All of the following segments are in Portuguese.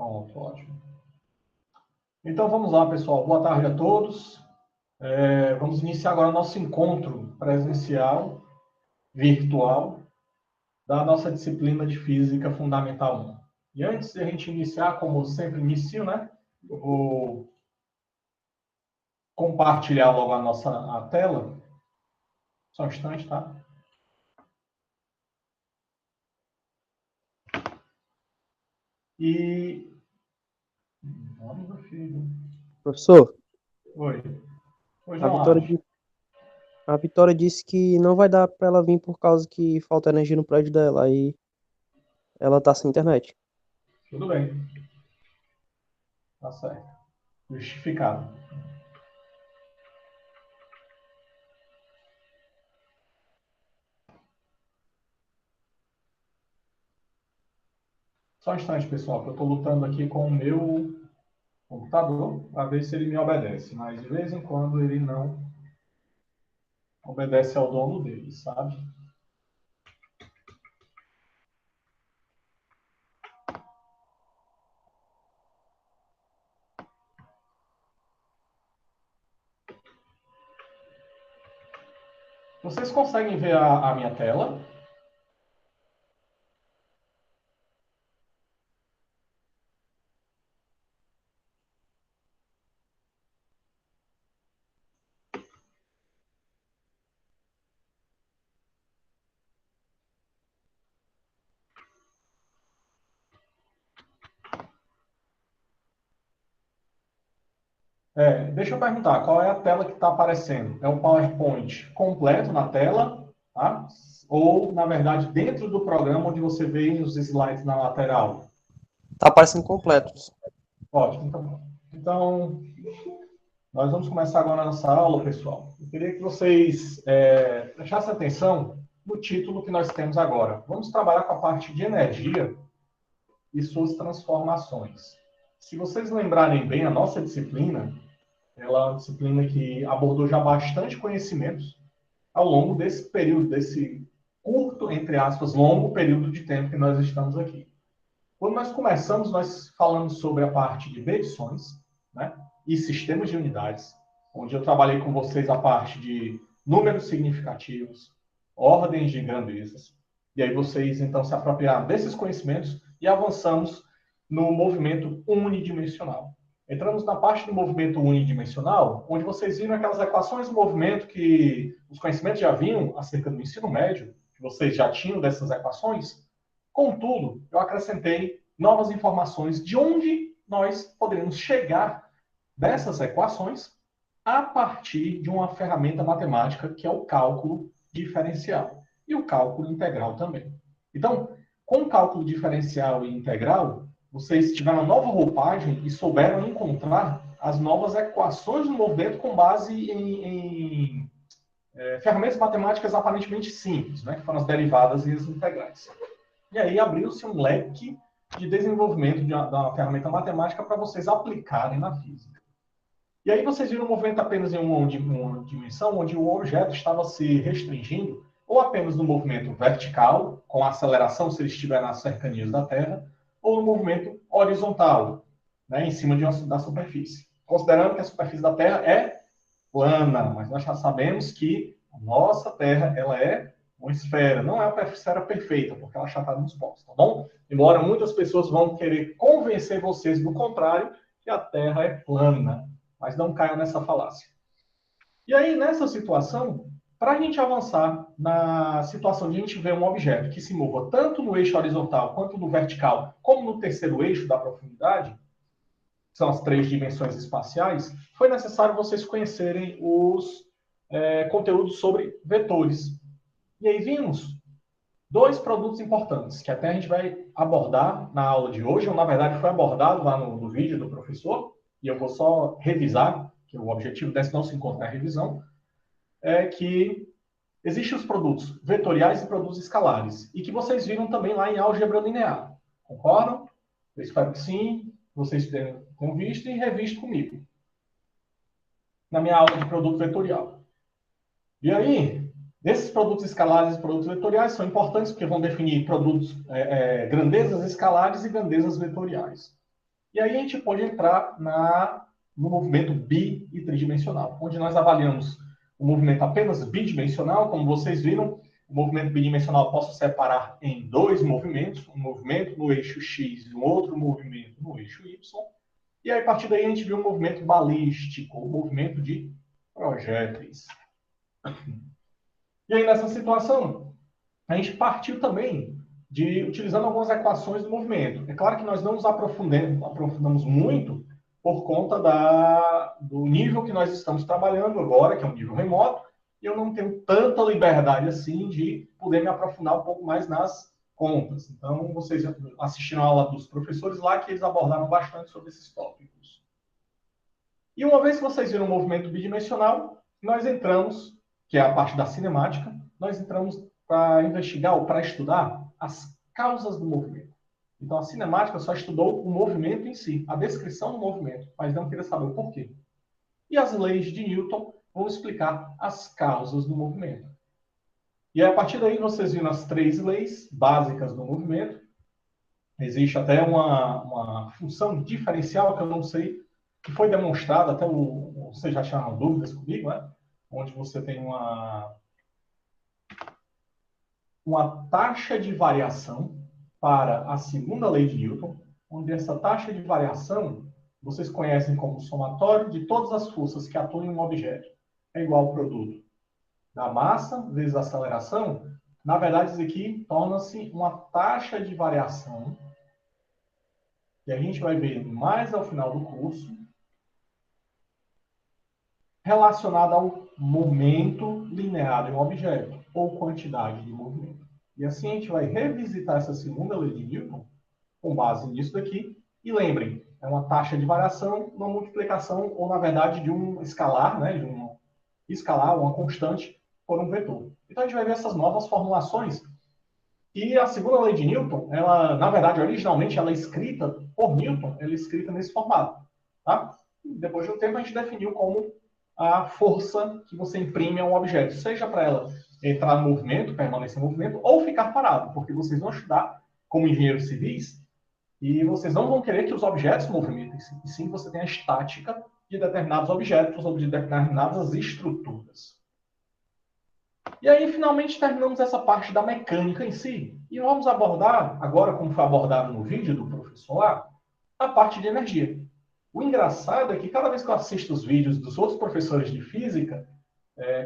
Pronto, ótimo. Então vamos lá, pessoal. Boa tarde a todos. Vamos iniciar agora nosso encontro presencial, virtual, da nossa disciplina de Física Fundamental 1. E antes de a gente iniciar, como sempre inicio, né? Eu vou compartilhar logo a tela. Só um instante, tá? E... Olha, meu filho. Professor, Oi. Oi, a João Vitória, Aves. a Vitória disse que não vai dar para ela vir por causa que falta energia no prédio dela e ela tá sem internet. Tudo bem. Tá certo. Justificado. Só um instante, pessoal, que eu estou lutando aqui com o meu computador para ver se ele me obedece. Mas de vez em quando ele não obedece ao dono dele, sabe? Vocês conseguem ver a minha tela? Deixa eu perguntar, qual é a tela que está aparecendo? É o PowerPoint completo na tela, tá? Ou, na verdade, dentro do programa onde você vê os slides na lateral? Tá aparecendo completo. Ótimo, então nós vamos começar agora a nossa aula, pessoal. Eu queria que vocês prestassem atenção no título que nós temos agora. Vamos trabalhar com a parte de energia e suas transformações. Se vocês lembrarem bem, a nossa disciplina, ela é uma disciplina que abordou já bastante conhecimentos ao longo desse período, desse curto, entre aspas, longo período de tempo que nós estamos aqui. Quando nós começamos, nós falamos sobre a parte de medições, né, e sistemas de unidades, onde eu trabalhei com vocês a parte de números significativos, ordens de grandezas, e aí vocês, então, se apropriaram desses conhecimentos e avançamos no movimento unidimensional. Entramos na parte do movimento unidimensional, onde vocês viram aquelas equações do movimento que os conhecimentos já vinham acerca do ensino médio, que vocês já tinham dessas equações. Contudo, eu acrescentei novas informações de onde nós poderíamos chegar dessas equações a partir de uma ferramenta matemática que é o cálculo diferencial e o cálculo integral também. Então, com o cálculo diferencial e integral, vocês tiveram uma nova roupagem e souberam encontrar as novas equações do movimento com base em ferramentas matemáticas aparentemente simples, né, que foram as derivadas e as integrais. E aí abriu-se um leque de desenvolvimento da ferramenta matemática para vocês aplicarem na física. E aí vocês viram o movimento apenas em uma dimensão, onde o objeto estava se restringindo, ou apenas no movimento vertical, com aceleração se ele estiver nas cercanias da Terra, ou no movimento horizontal, né, em cima da superfície. Considerando que a superfície da Terra é plana, mas nós já sabemos que a nossa Terra ela é uma esfera, não é uma esfera perfeita, porque ela é achatada nos polos, tá bom? Embora muitas pessoas vão querer convencer vocês do contrário, que a Terra é plana, mas não caiam nessa falácia. E aí, nessa situação, para a gente avançar na situação de a gente ver um objeto que se mova tanto no eixo horizontal quanto no vertical, como no terceiro eixo da profundidade, que são as 3 dimensões espaciais, foi necessário vocês conhecerem os conteúdos sobre vetores. E aí vimos 2 produtos importantes, que até a gente vai abordar na aula de hoje, ou na verdade foi abordado lá no vídeo do professor, e eu vou só revisar, que o objetivo desse nosso encontro é a revisão, é que existem os produtos vetoriais e produtos escalares, e que vocês viram também lá em álgebra linear. Concordam? Eu espero que sim, vocês tenham visto e revisto comigo, na minha aula de produto vetorial. E aí, esses produtos escalares e produtos vetoriais são importantes porque vão definir produtos, grandezas escalares e grandezas vetoriais. E aí a gente pode entrar no movimento bi e tridimensional, onde nós avaliamos o movimento apenas bidimensional, como vocês viram. O movimento bidimensional eu posso separar em dois movimentos, um movimento no eixo X e um outro movimento no eixo Y. E aí, a partir daí, a gente viu um movimento balístico, um movimento de projéteis. E aí, nessa situação, a gente partiu também de utilizando algumas equações do movimento. É claro que nós não nos aprofundamos muito por conta do nível que nós estamos trabalhando agora, que é um nível remoto, e eu não tenho tanta liberdade assim de poder me aprofundar um pouco mais nas contas. Então, vocês assistiram a aula dos professores lá, que eles abordaram bastante sobre esses tópicos. E uma vez que vocês viram o movimento bidimensional, nós entramos, que é a parte da cinemática, nós entramos para investigar ou para estudar as causas do movimento. Então, a cinemática só estudou o movimento em si, a descrição do movimento, mas não queria saber o porquê. E as leis de Newton vão explicar as causas do movimento. E a partir daí, vocês viram as três leis básicas do movimento. Existe até uma função diferencial que eu não sei, que foi demonstrada, até vocês já tiraram dúvidas comigo, né? Onde você tem uma taxa de variação para a segunda lei de Newton, onde essa taxa de variação vocês conhecem como somatório de todas as forças que atuam em um objeto. É igual ao produto da massa vezes a aceleração. Na verdade, isso aqui torna-se uma taxa de variação, que a gente vai ver mais ao final do curso, relacionada ao momento linear de um objeto, ou quantidade de movimento. E assim a gente vai revisitar essa segunda lei de Newton, com base nisso daqui, e lembrem, é uma taxa de variação, uma multiplicação, ou na verdade de um escalar, né, de um escalar, uma constante, por um vetor. Então a gente vai ver essas novas formulações, e a segunda lei de Newton, ela, na verdade, originalmente, ela é escrita por Newton, ela é escrita nesse formato. Tá? Depois de um tempo, a gente definiu como a força que você imprime a um objeto, seja para ela entrar no movimento, permanecer no movimento, ou ficar parado, porque vocês vão estudar como engenheiros civis e vocês não vão querer que os objetos movimentem-se, e sim você tem a estática de determinados objetos ou de determinadas estruturas. E aí, finalmente, terminamos essa parte da mecânica em si. E vamos abordar, agora, como foi abordado no vídeo do professor lá, a parte de energia. O engraçado é que cada vez que eu assisto os vídeos dos outros professores de física,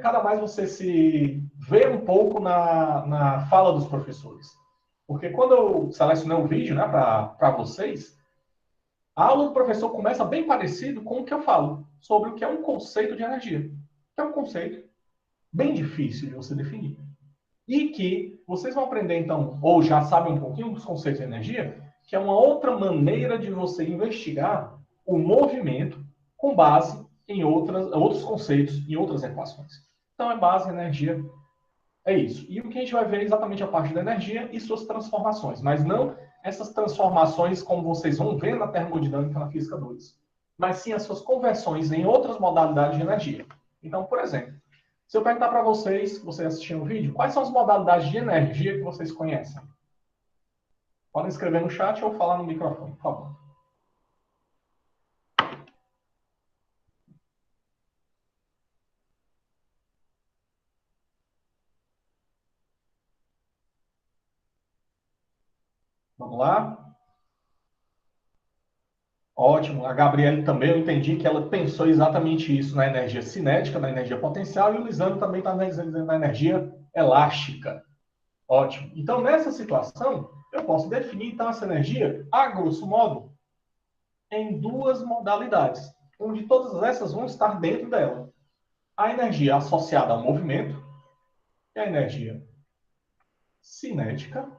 cada mais você se vê um pouco na fala dos professores. Porque quando eu selecionei o vídeo, né, para vocês, a aula do professor começa bem parecido com o que eu falo, sobre o que é um conceito de energia. Que é um conceito bem difícil de você definir. E que vocês vão aprender, então, ou já sabem um pouquinho dos conceitos de energia, que é uma outra maneira de você investigar o movimento com base em outros conceitos, em outras equações. Então, é base, energia, é isso. E o que a gente vai ver é exatamente a parte da energia e suas transformações, mas não essas transformações como vocês vão ver na termodinâmica na física 2, mas sim as suas conversões em outras modalidades de energia. Então, por exemplo, se eu perguntar para vocês, vocês assistindo o vídeo, quais são as modalidades de energia que vocês conhecem? Podem escrever no chat ou falar no microfone, por favor. Vamos lá? Ótimo. A Gabriele também, eu entendi que ela pensou exatamente isso na energia cinética, na energia potencial, e o Lisandro também está dizendo na energia elástica. Ótimo. Então, nessa situação, eu posso definir, então, essa energia, a grosso modo, em duas modalidades, onde todas essas vão estar dentro dela. A energia associada ao movimento, que é a energia cinética,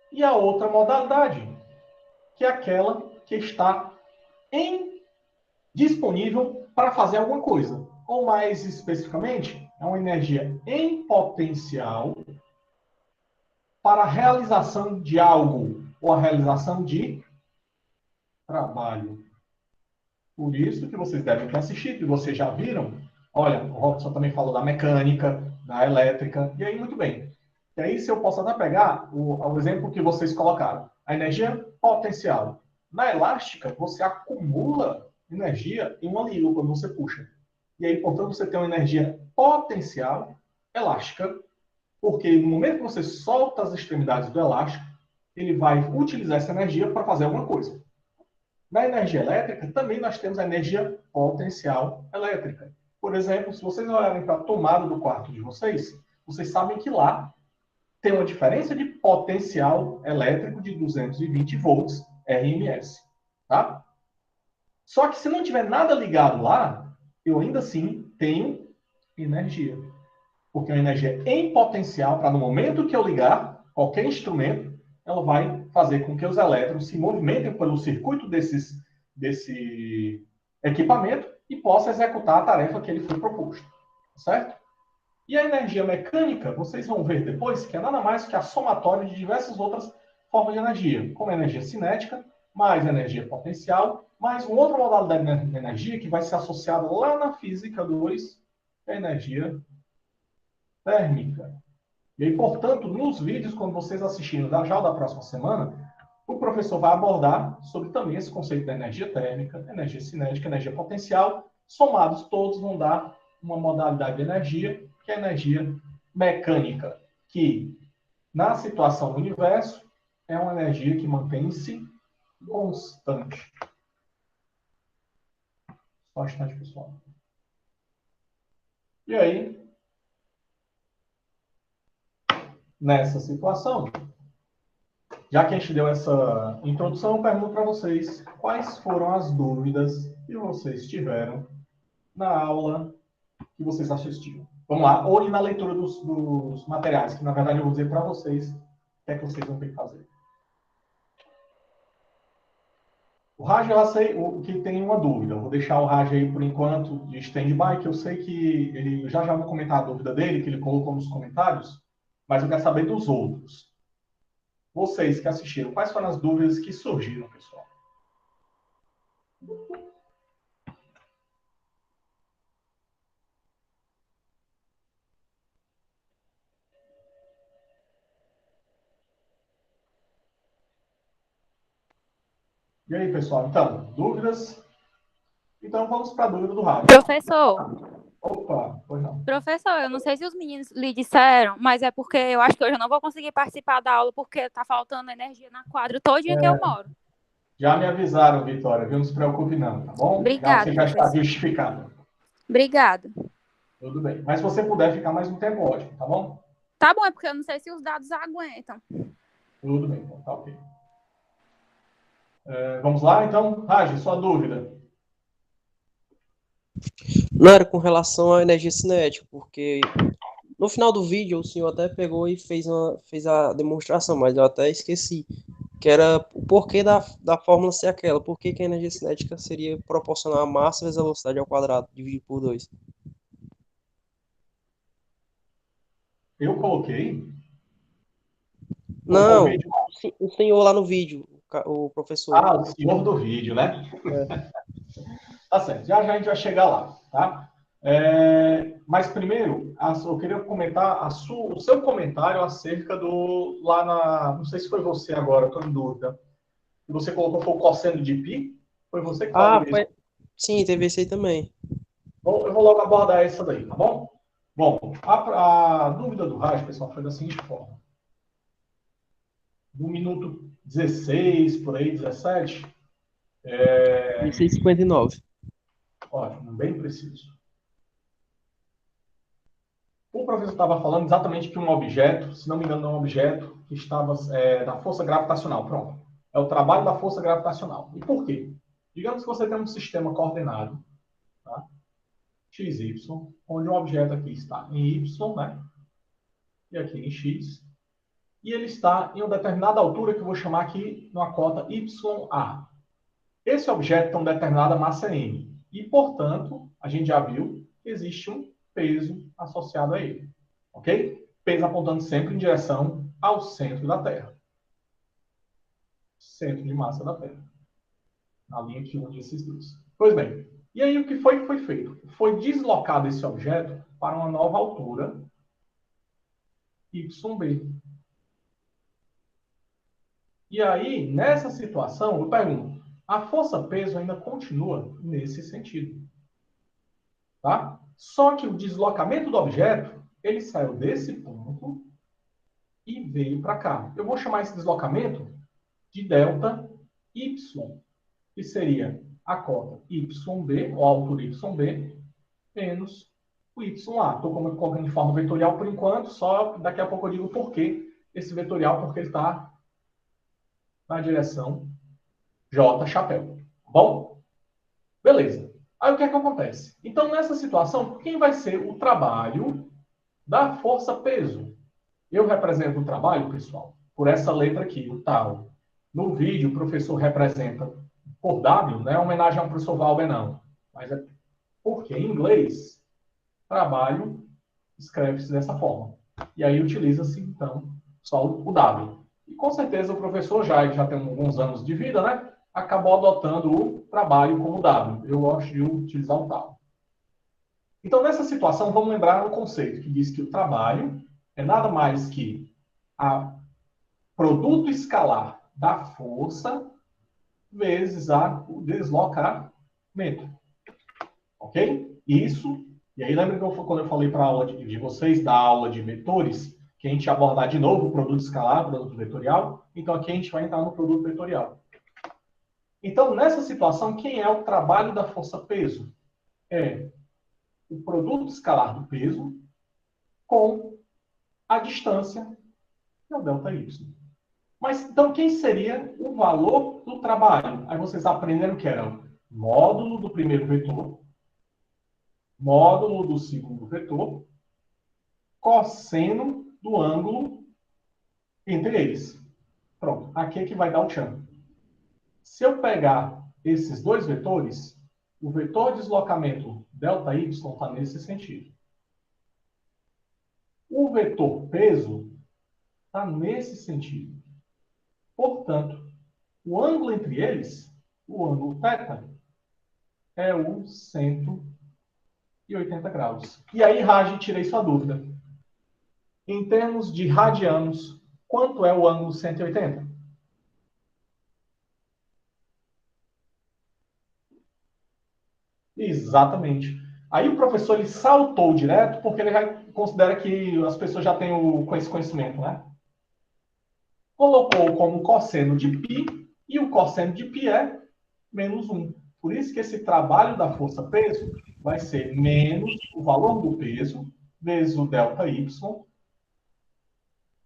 e a outra modalidade, que é aquela que está disponível para fazer alguma coisa. Ou mais especificamente, é uma energia em potencial para a realização de algo, ou a realização de trabalho. Por isso que vocês devem ter assistido, e vocês já viram. Olha, o Robson também falou da mecânica, da elétrica, e aí muito bem. E aí, se eu posso até pegar o exemplo que vocês colocaram, a energia potencial. Na elástica, você acumula energia em uma liga quando você puxa. E aí, portanto, você tem uma energia potencial elástica, porque no momento que você solta as extremidades do elástico, ele vai utilizar essa energia para fazer alguma coisa. Na energia elétrica, também nós temos a energia potencial elétrica. Por exemplo, se vocês olharem para a tomada do quarto de vocês, vocês sabem que lá tem uma diferença de potencial elétrico de 220 volts RMS. Tá? Só que se não tiver nada ligado lá, eu ainda assim tenho energia. Porque é uma energia em potencial para no momento que eu ligar qualquer instrumento, ela vai fazer com que os elétrons se movimentem pelo circuito desse equipamento e possa executar a tarefa que ele foi proposto. Certo? E a energia mecânica, vocês vão ver depois, que é nada mais que a somatória de diversas outras formas de energia, como a energia cinética, mais energia potencial, mais uma outra modalidade de energia que vai ser associada lá na física 2, a energia térmica. E aí, portanto, nos vídeos, quando vocês assistirem já da próxima semana, o professor vai abordar sobre também esse conceito da energia térmica, energia cinética, energia potencial. Somados, todos vão dar uma modalidade de energia, que é a energia mecânica, que, na situação do universo, é uma energia que mantém-se constante. Bastante, pessoal. E aí, nessa situação, já que a gente deu essa introdução, eu pergunto para vocês quais foram as dúvidas que vocês tiveram na aula que vocês assistiram. Vamos lá, ou na leitura dos materiais, que na verdade eu vou dizer para vocês o que é que vocês vão ter que fazer. O Raj, eu sei que tem uma dúvida. Eu vou deixar o Raj aí por enquanto de stand-by, que eu sei que ele já vou comentar a dúvida dele, que ele colocou nos comentários, mas eu quero saber dos outros. Vocês que assistiram, quais foram as dúvidas que surgiram, pessoal? E aí, pessoal? Então, dúvidas? Então, vamos para a dúvida do Raj. Professor, Opa, pois não. professor, eu não sei se os meninos lhe disseram, mas é porque eu acho que hoje eu não vou conseguir participar da aula porque tá faltando energia na quadra todinha que eu moro. Já me avisaram, Vitória, viu? Não se preocupe não, tá bom? Obrigada, Você já está professor. justificado. Obrigada. Tudo bem. Mas se você puder ficar mais um tempo, ótimo, tá bom? Tá bom, é porque eu não sei se os dados aguentam. Tudo bem, então tá ok. Vamos lá, então. Raj, sua dúvida. Não era com relação à energia cinética, porque no final do vídeo o senhor até pegou e fez a demonstração, mas eu até esqueci, que era o porquê da fórmula ser aquela, por que a energia cinética seria proporcional a massa vezes a velocidade ao quadrado, dividido por 2. Eu coloquei. Não, Vídeo. o senhor lá no vídeo, o professor. Ah, o senhor do vídeo, né? É. Tá certo, já a gente vai chegar lá, tá? Mas primeiro, eu queria comentar o seu comentário acerca do lá não sei se foi você agora, estou em dúvida. Você colocou foi o cosseno de π? Foi você que falou isso? Foi. Sim, teve esse aí também. Bom, eu vou logo abordar essa daí, tá bom? Bom, a dúvida do Raj, pessoal, foi da seguinte forma. No minuto 16, por aí, 17. 16:59. Ótimo, bem preciso. O professor estava falando exatamente que um objeto, se não me engano, é um objeto que estava da força gravitacional. Pronto. É o trabalho da força gravitacional. E por quê? Digamos que você tem um sistema coordenado, tá? X, Y, onde um objeto aqui está em Y, né? E aqui em X. E ele está em uma determinada altura que eu vou chamar aqui numa cota YA. Esse objeto tem uma determinada massa M. E, portanto, a gente já viu que existe um peso associado a ele. Ok? Peso apontando sempre em direção ao centro da Terra. Centro de massa da Terra. Na linha que une esses dois. Pois bem, e aí o que foi que foi feito? Foi deslocado esse objeto para uma nova altura, YB. E aí, nessa situação, eu pergunto, a força-peso ainda continua nesse sentido, tá? Só que o deslocamento do objeto, ele saiu desse ponto e veio para cá. Eu vou chamar esse deslocamento de delta y, que seria a cota YB, ou a altura YB, menos o YA. Estou colocando em forma vetorial por enquanto, só daqui a pouco eu digo por que esse vetorial, porque ele está na direção J, chapéu. Tá bom? Beleza. Aí o que é que acontece? Então, nessa situação, quem vai ser o trabalho da força-peso? Eu represento o trabalho, pessoal, por essa letra aqui, o tal. No vídeo, o professor representa por W, não é homenagem ao professor Valber, não. Mas é porque em inglês, trabalho escreve-se dessa forma. E aí utiliza-se, então, só o W. E com certeza o professor já tem alguns anos de vida, né? Acabou adotando o trabalho como W. Eu gosto de utilizar o tal. Então, nessa situação, vamos lembrar o conceito que diz que o trabalho é nada mais que a produto escalar da força vezes o deslocamento. Ok? Isso. E aí, lembra que quando eu falei para a aula de vocês, da aula de vetores, que a gente ia abordar de novo o produto escalar, o produto vetorial? Então, aqui a gente vai entrar no produto vetorial. Então, nessa situação, quem é o trabalho da força-peso? É o produto escalar do peso com a distância, que é o ΔY. Mas, então, quem seria o valor do trabalho? Aí vocês aprenderam que era o módulo do primeiro vetor, módulo do segundo vetor, cosseno do ângulo entre eles. Pronto, aqui é que vai dar o tchan. Se eu pegar esses dois vetores, o vetor de deslocamento ΔY está nesse sentido. O vetor peso está nesse sentido. Portanto, o ângulo entre eles, o ângulo θ, é o 180 graus. E aí, Raj, tirei sua dúvida. Em termos de radianos, quanto é o ângulo 180? Exatamente. Aí o professor ele saltou direto porque ele já considera que as pessoas já têm esse conhecimento, né? Colocou como cosseno de π e o cosseno de π é menos 1. Por isso que esse trabalho da força-peso vai ser menos o valor do peso vezes o ΔY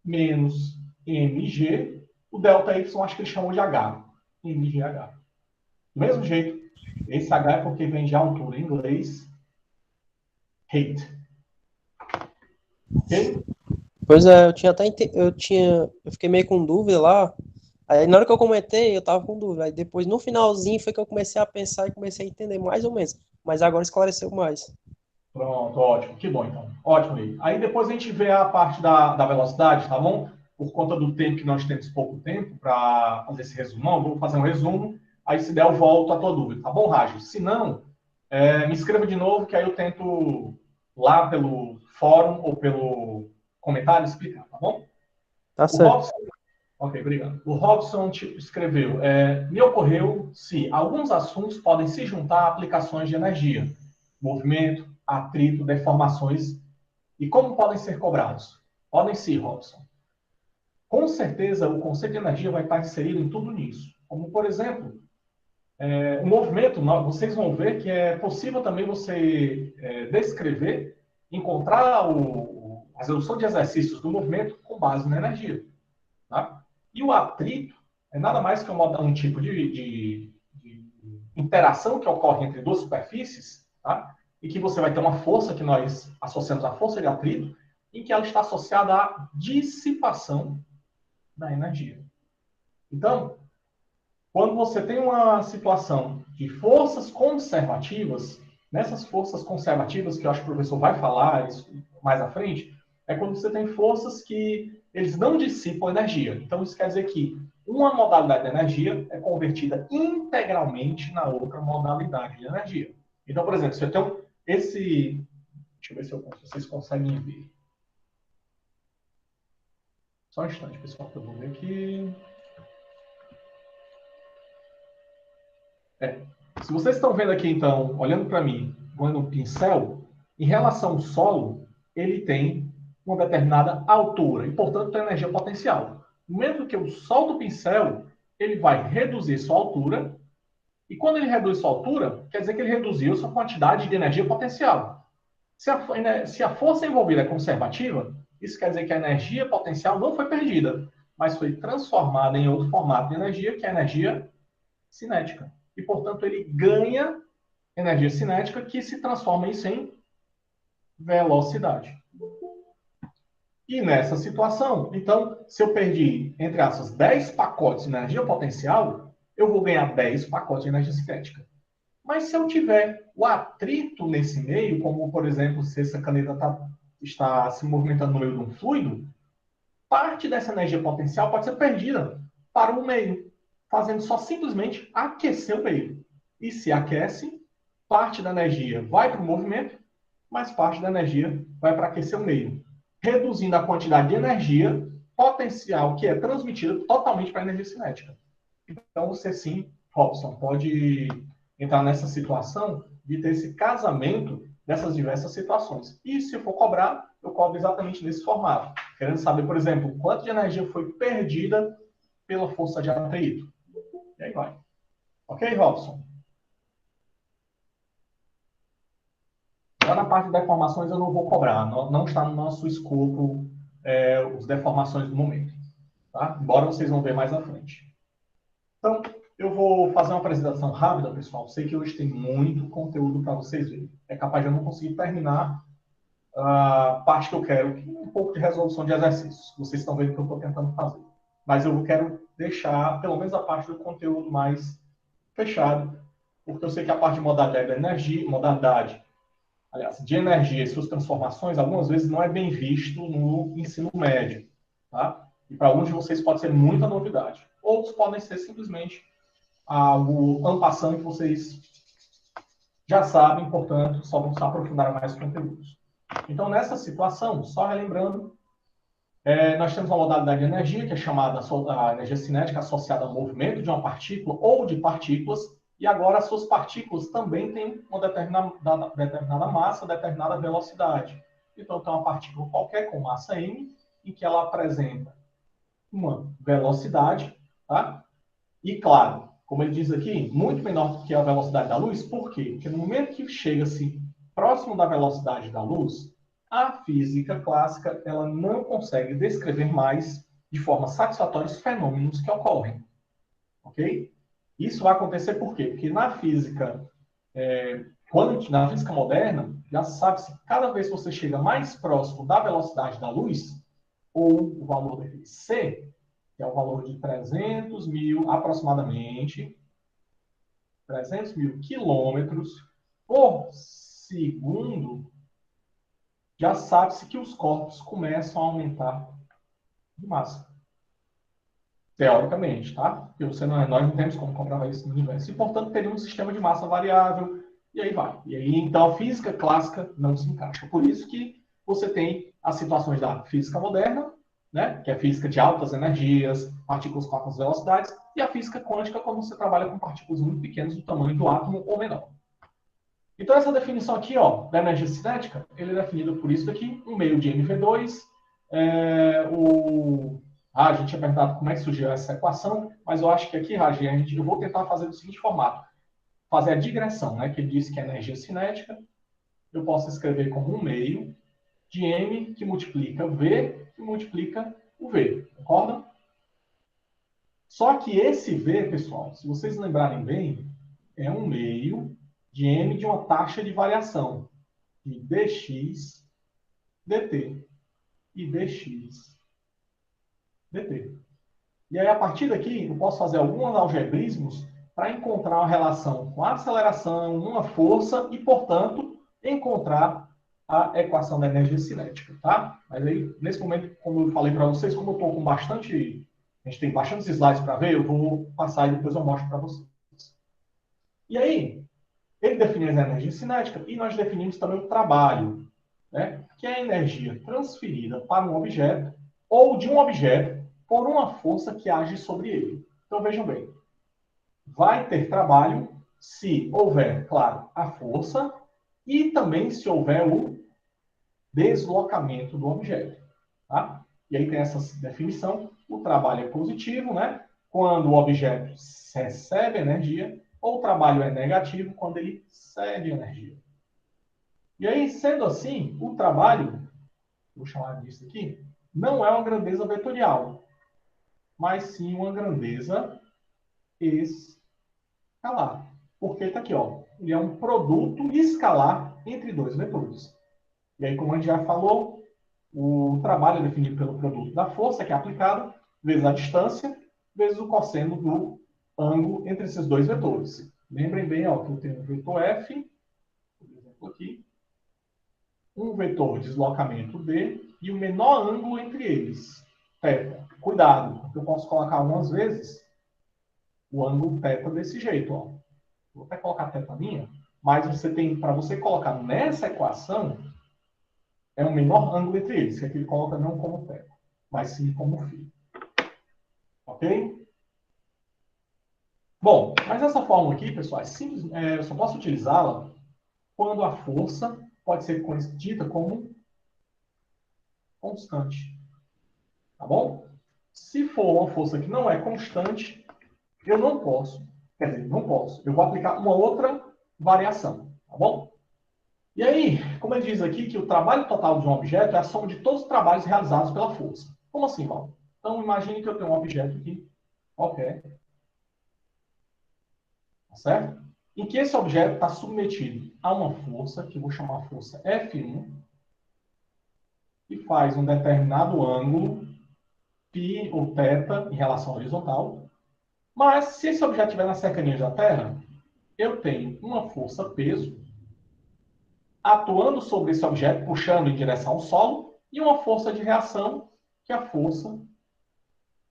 menos mg. O ΔY acho que ele chamou de h. mgh. Do mesmo jeito, esse h é porque vem de altura em inglês. Height. Ok? Pois é, eu tinha até eu fiquei meio com dúvida lá. Aí na hora que eu comentei, eu tava com dúvida. Aí depois no finalzinho foi que eu comecei a pensar e comecei a entender mais ou menos. Mas agora esclareceu mais. Pronto, ótimo. Que bom, então. Ótimo aí. Aí depois a gente vê a parte da velocidade, tá bom? Por conta do tempo que nós temos pouco tempo para fazer esse resumão, vou fazer um resumo. Aí, se der, eu volto à tua dúvida. Tá bom, Raj? Se não, me escreva de novo, que aí eu tento lá pelo fórum ou pelo comentário explicar, tá bom? Tá O certo. Robson, ok, obrigado. O Robson escreveu, me ocorreu se alguns assuntos podem se juntar a aplicações de energia, movimento, atrito, deformações, e como podem ser cobrados? Podem sim, Robson. Com certeza, o conceito de energia vai estar inserido em tudo isso. Como, por exemplo, o movimento, vocês vão ver que é possível também você descrever, encontrar a resolução de exercícios do movimento com base na energia. Tá? E o atrito é nada mais que um tipo de interação que ocorre entre duas superfícies, tá? E que você vai ter uma força que nós associamos à força de atrito, em que ela está associada à dissipação da energia. Então, quando você tem uma situação de forças conservativas, nessas forças conservativas, que eu acho que o professor vai falar isso mais à frente, é quando você tem forças que eles não dissipam energia. Então, isso quer dizer que uma modalidade de energia é convertida integralmente na outra modalidade de energia. Então, por exemplo, se eu tenho esse... Deixa eu ver se vocês conseguem ver. Só um instante, pessoal, que eu vou ver aqui. Se vocês estão vendo aqui, então, olhando para mim, com o pincel, em relação ao solo, ele tem uma determinada altura e, portanto, tem energia potencial. No momento que eu solto o pincel, ele vai reduzir sua altura, e quando ele reduz sua altura, quer dizer que ele reduziu sua quantidade de energia potencial. Se a força envolvida é conservativa, isso quer dizer que a energia potencial não foi perdida, mas foi transformada em outro formato de energia, que é a energia cinética. E, portanto, ele ganha energia cinética que se transforma isso em velocidade. E nessa situação, então, se eu perdi, entre aspas, 10 pacotes de energia potencial, eu vou ganhar 10 pacotes de energia cinética. Mas se eu tiver o atrito nesse meio, como, por exemplo, se essa caneta está se movimentando no meio de um fluido, parte dessa energia potencial pode ser perdida para o meio, fazendo só simplesmente aquecer o meio. E se aquece, parte da energia vai para o movimento, mas parte da energia vai para aquecer o meio, reduzindo a quantidade de energia potencial que é transmitida totalmente para a energia cinética. Então, você sim, Robson, pode entrar nessa situação de ter esse casamento dessas diversas situações. E se for cobrar, eu cobro exatamente nesse formato. Querendo saber, por exemplo, quanto de energia foi perdida pela força de atrito. E aí vai. Ok, Robson? Já na parte de deformações eu não vou cobrar. Não está no nosso escopo as deformações do momento. Tá? Embora vocês vão ver mais à frente. Então, eu vou fazer uma apresentação rápida, pessoal. Sei que hoje tem muito conteúdo para vocês verem. É capaz de eu não conseguir terminar a parte que eu quero, que é um pouco de resolução de exercícios. Vocês estão vendo que eu estou tentando fazer. Mas eu quero deixar, pelo menos, a parte do conteúdo mais fechado, porque eu sei que a parte de modalidade da energia, aliás, de energia e suas transformações, algumas vezes não é bem visto no ensino médio. Tá? E para alguns de vocês pode ser muita novidade. Outros podem ser simplesmente algo en passant que vocês já sabem, portanto, só vão se aprofundar mais conteúdos. Então, nessa situação, só relembrando, nós temos uma modalidade de energia, que é chamada a energia cinética associada ao movimento de uma partícula ou de partículas, e agora as suas partículas também têm uma determinada massa, determinada velocidade. Então, tem uma partícula qualquer com massa m, em que ela apresenta uma velocidade, tá? E, claro, como ele diz aqui, muito menor do que a velocidade da luz. Por quê? Porque no momento que chega-se próximo da velocidade da luz, a física clássica ela não consegue descrever mais de forma satisfatória os fenômenos que ocorrem. Ok? Isso vai acontecer por quê? Porque na física, na física moderna, já sabe-se que cada vez que você chega mais próximo da velocidade da luz, ou o valor de C, que é o valor de 300 mil, aproximadamente, 300 mil quilômetros por segundo, já sabe-se que os corpos começam a aumentar de massa. Teoricamente, tá? Porque nós não temos como comprovar isso no universo. E, portanto, teria um sistema de massa variável, e aí vai. E aí, então, a física clássica não se encaixa. Por isso que você tem as situações da física moderna, né? Que é a física de altas energias, partículas com altas velocidades, e a física quântica, quando você trabalha com partículas muito pequenas do tamanho do átomo ou menor. Então, essa definição aqui, ó, da energia cinética, ele é definido por isso daqui, um meio de mv2. A gente tinha perguntado como é que surgiu essa equação, mas eu acho que aqui, Raj, eu vou tentar fazer do seguinte formato. Fazer a digressão, né? Que ele disse que a energia cinética, eu posso escrever como um meio de m que multiplica v, que multiplica o v. Concorda? Só que esse v, pessoal, se vocês lembrarem bem, é um meio de m de uma taxa de variação de dx dt e dx dt. E aí, a partir daqui, eu posso fazer alguns algebrismos para encontrar uma relação com a aceleração, uma força e, portanto, encontrar a equação da energia cinética, tá? Mas aí, nesse momento, como eu falei para vocês, como eu estou com bastante... A gente tem bastantes slides para ver, eu vou passar e depois eu mostro para vocês. E aí, ele define a energia cinética e nós definimos também o trabalho, né? Que é a energia transferida para um objeto ou de um objeto por uma força que age sobre ele. Então, vejam bem. Vai ter trabalho se houver, claro, a força e também se houver o deslocamento do objeto. Tá? E aí tem essa definição. O trabalho é positivo, né? Quando o objeto recebe energia, ou o trabalho é negativo quando ele cede energia. E aí, sendo assim, o trabalho, vou chamar disso aqui, não é uma grandeza vetorial, mas sim uma grandeza escalar. Porque está aqui, ó, ele é um produto escalar entre dois vetores. E aí, como a gente já falou, o trabalho é definido pelo produto da força que é aplicado, vezes a distância, vezes o cosseno do ângulo entre esses dois vetores. Lembrem bem, ó, que eu tenho um vetor F, por exemplo aqui, um vetor deslocamento D e o menor ângulo entre eles, θ. Cuidado, porque eu posso colocar algumas vezes o ângulo θ desse jeito, ó. Vou até colocar θ minha, mas você tem, para você colocar nessa equação, é o menor ângulo entre eles, que aqui ele coloca não como θ, mas sim como φ. Ok? Bom, mas essa fórmula aqui, pessoal, é simples, eu só posso utilizá-la quando a força pode ser dita como constante. Tá bom? Se for uma força que não é constante, eu não posso. Quer dizer, não posso. Eu vou aplicar uma outra variação. Tá bom? E aí, como ele diz aqui, que o trabalho total de um objeto é a soma de todos os trabalhos realizados pela força. Como assim, Val? Então, imagine que eu tenho um objeto aqui, qualquer. Tá certo? Em que esse objeto está submetido a uma força, que eu vou chamar força F1, que faz um determinado ângulo, π ou θ, em relação à horizontal. Mas, se esse objeto estiver nas cercanias da Terra, eu tenho uma força peso atuando sobre esse objeto, puxando em direção ao solo, e uma força de reação, que é a força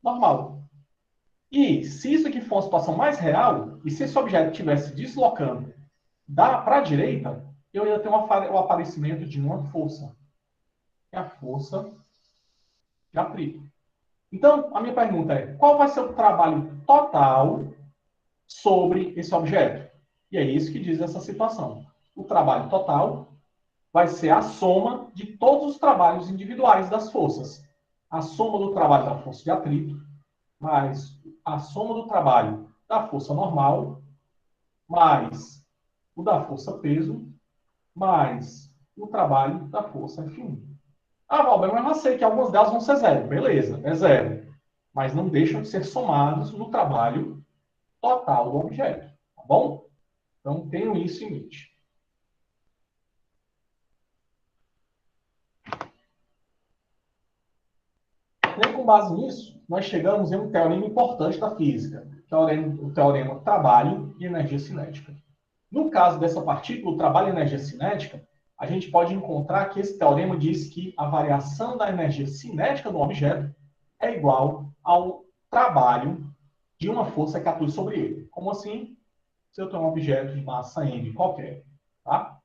normal. E se isso aqui for uma situação mais real, e se esse objeto estivesse deslocando para a direita, eu ia ter o aparecimento de uma força, que é a força de atrito. Então, a minha pergunta é, qual vai ser o trabalho total sobre esse objeto? E é isso que diz essa situação. O trabalho total vai ser a soma de todos os trabalhos individuais das forças. A soma do trabalho da força de atrito, mais a soma do trabalho da força normal, mais o da força peso, mais o trabalho da força F1. Ah, Valber, mas eu sei que algumas delas vão ser zero. Beleza, é zero. Mas não deixam de ser somados no trabalho total do objeto. Tá bom? Então, tenham isso em mente. E com base nisso, nós chegamos em um teorema importante da física, que é o teorema trabalho e energia cinética. No caso dessa partícula, o trabalho e energia cinética, a gente pode encontrar que esse teorema diz que a variação da energia cinética do objeto é igual ao trabalho de uma força que atue sobre ele. Como assim? Se eu tenho um objeto de massa m qualquer, tá?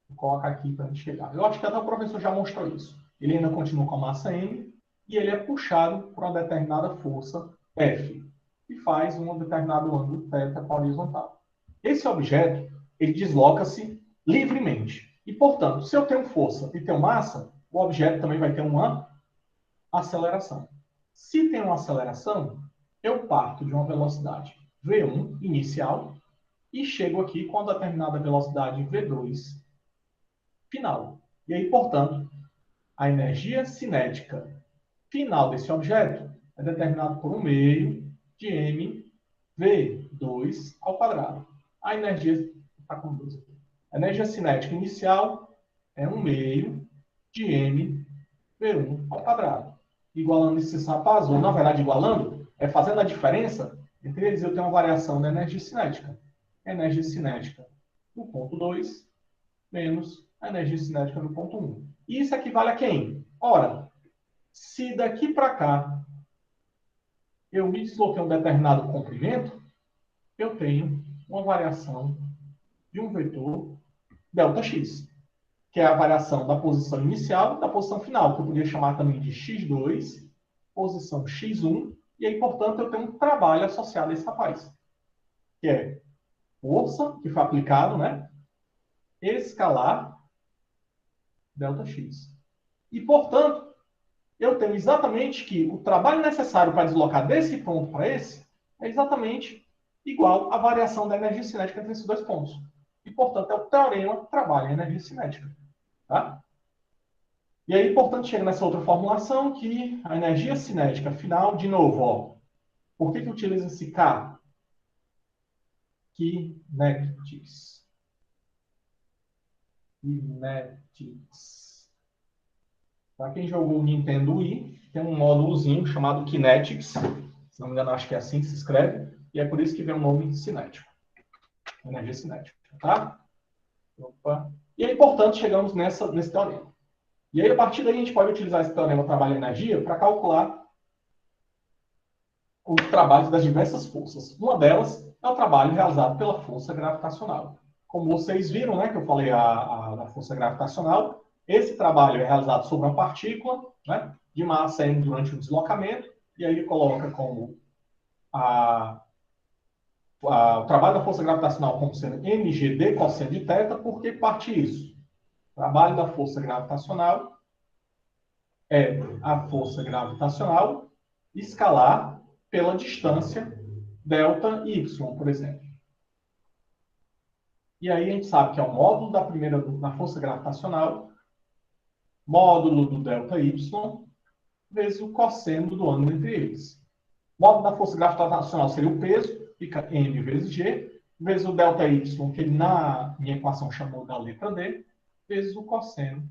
Vou colocar aqui para a gente chegar. Eu acho que até o professor já mostrou isso. Ele ainda continua com a massa m e ele é puxado por uma determinada força F, que faz um determinado ângulo θ com a horizontal. Esse objeto, ele desloca-se livremente. E, portanto, se eu tenho força e tenho massa, o objeto também vai ter uma aceleração. Se tem uma aceleração, eu parto de uma velocidade v1 inicial e chego aqui com a determinada velocidade v2 final. E aí, portanto, a energia cinética final desse objeto é determinada por 1 meio de mv2 ao quadrado. A energia está com 2 aqui. A energia cinética inicial é 1 meio de mv1 ao quadrado. Igualando esses rapazes, ou na verdade igualando, é fazendo a diferença entre eles, eu tenho uma variação da energia cinética. A energia cinética no ponto 2 menos a energia cinética no ponto 1. E isso equivale a quem? Ora, se daqui para cá eu me desloquei um determinado comprimento, eu tenho uma variação de um vetor ΔX, que é a variação da posição inicial e da posição final, que eu podia chamar também de x2, posição x1, e aí, portanto, eu tenho um trabalho associado a esse rapaz. que é força que foi aplicado, né? Escalar ΔX. E, portanto, eu tenho exatamente que o trabalho necessário para deslocar desse ponto para esse é exatamente igual à variação da energia cinética entre esses dois pontos. E, portanto, é o teorema trabalho em energia cinética. Tá? E aí, portanto, chega nessa outra formulação que a energia cinética final, de novo, ó, por que utiliza esse K? Kinetics. Kinetics. Para quem jogou o Nintendo Wii, tem um módulozinho chamado Kinetics. Se não me engano, acho que é assim que se escreve. E é por isso que vem o nome cinético. Energia cinética. Tá? Opa. E aí, portanto, chegamos nesse teorema. E aí, a partir daí, a gente pode utilizar esse teorema trabalho-energia para calcular os trabalhos das diversas forças. Uma delas é o trabalho realizado pela força gravitacional. Como vocês viram, né, que eu falei da força gravitacional, esse trabalho é realizado sobre uma partícula, né, de massa m durante o deslocamento, e aí ele coloca como o trabalho da força gravitacional como sendo mgd cosseno de θ, porque parte isso. O trabalho da força gravitacional é a força gravitacional escalar pela distância ΔY, por exemplo. E aí a gente sabe que é o módulo da força gravitacional, módulo do ΔY, vezes o cosseno do ângulo entre eles. O módulo da força gravitacional seria o peso, fica m vezes g, vezes o ΔY, que ele na minha equação chamou da letra D, vezes o cosseno.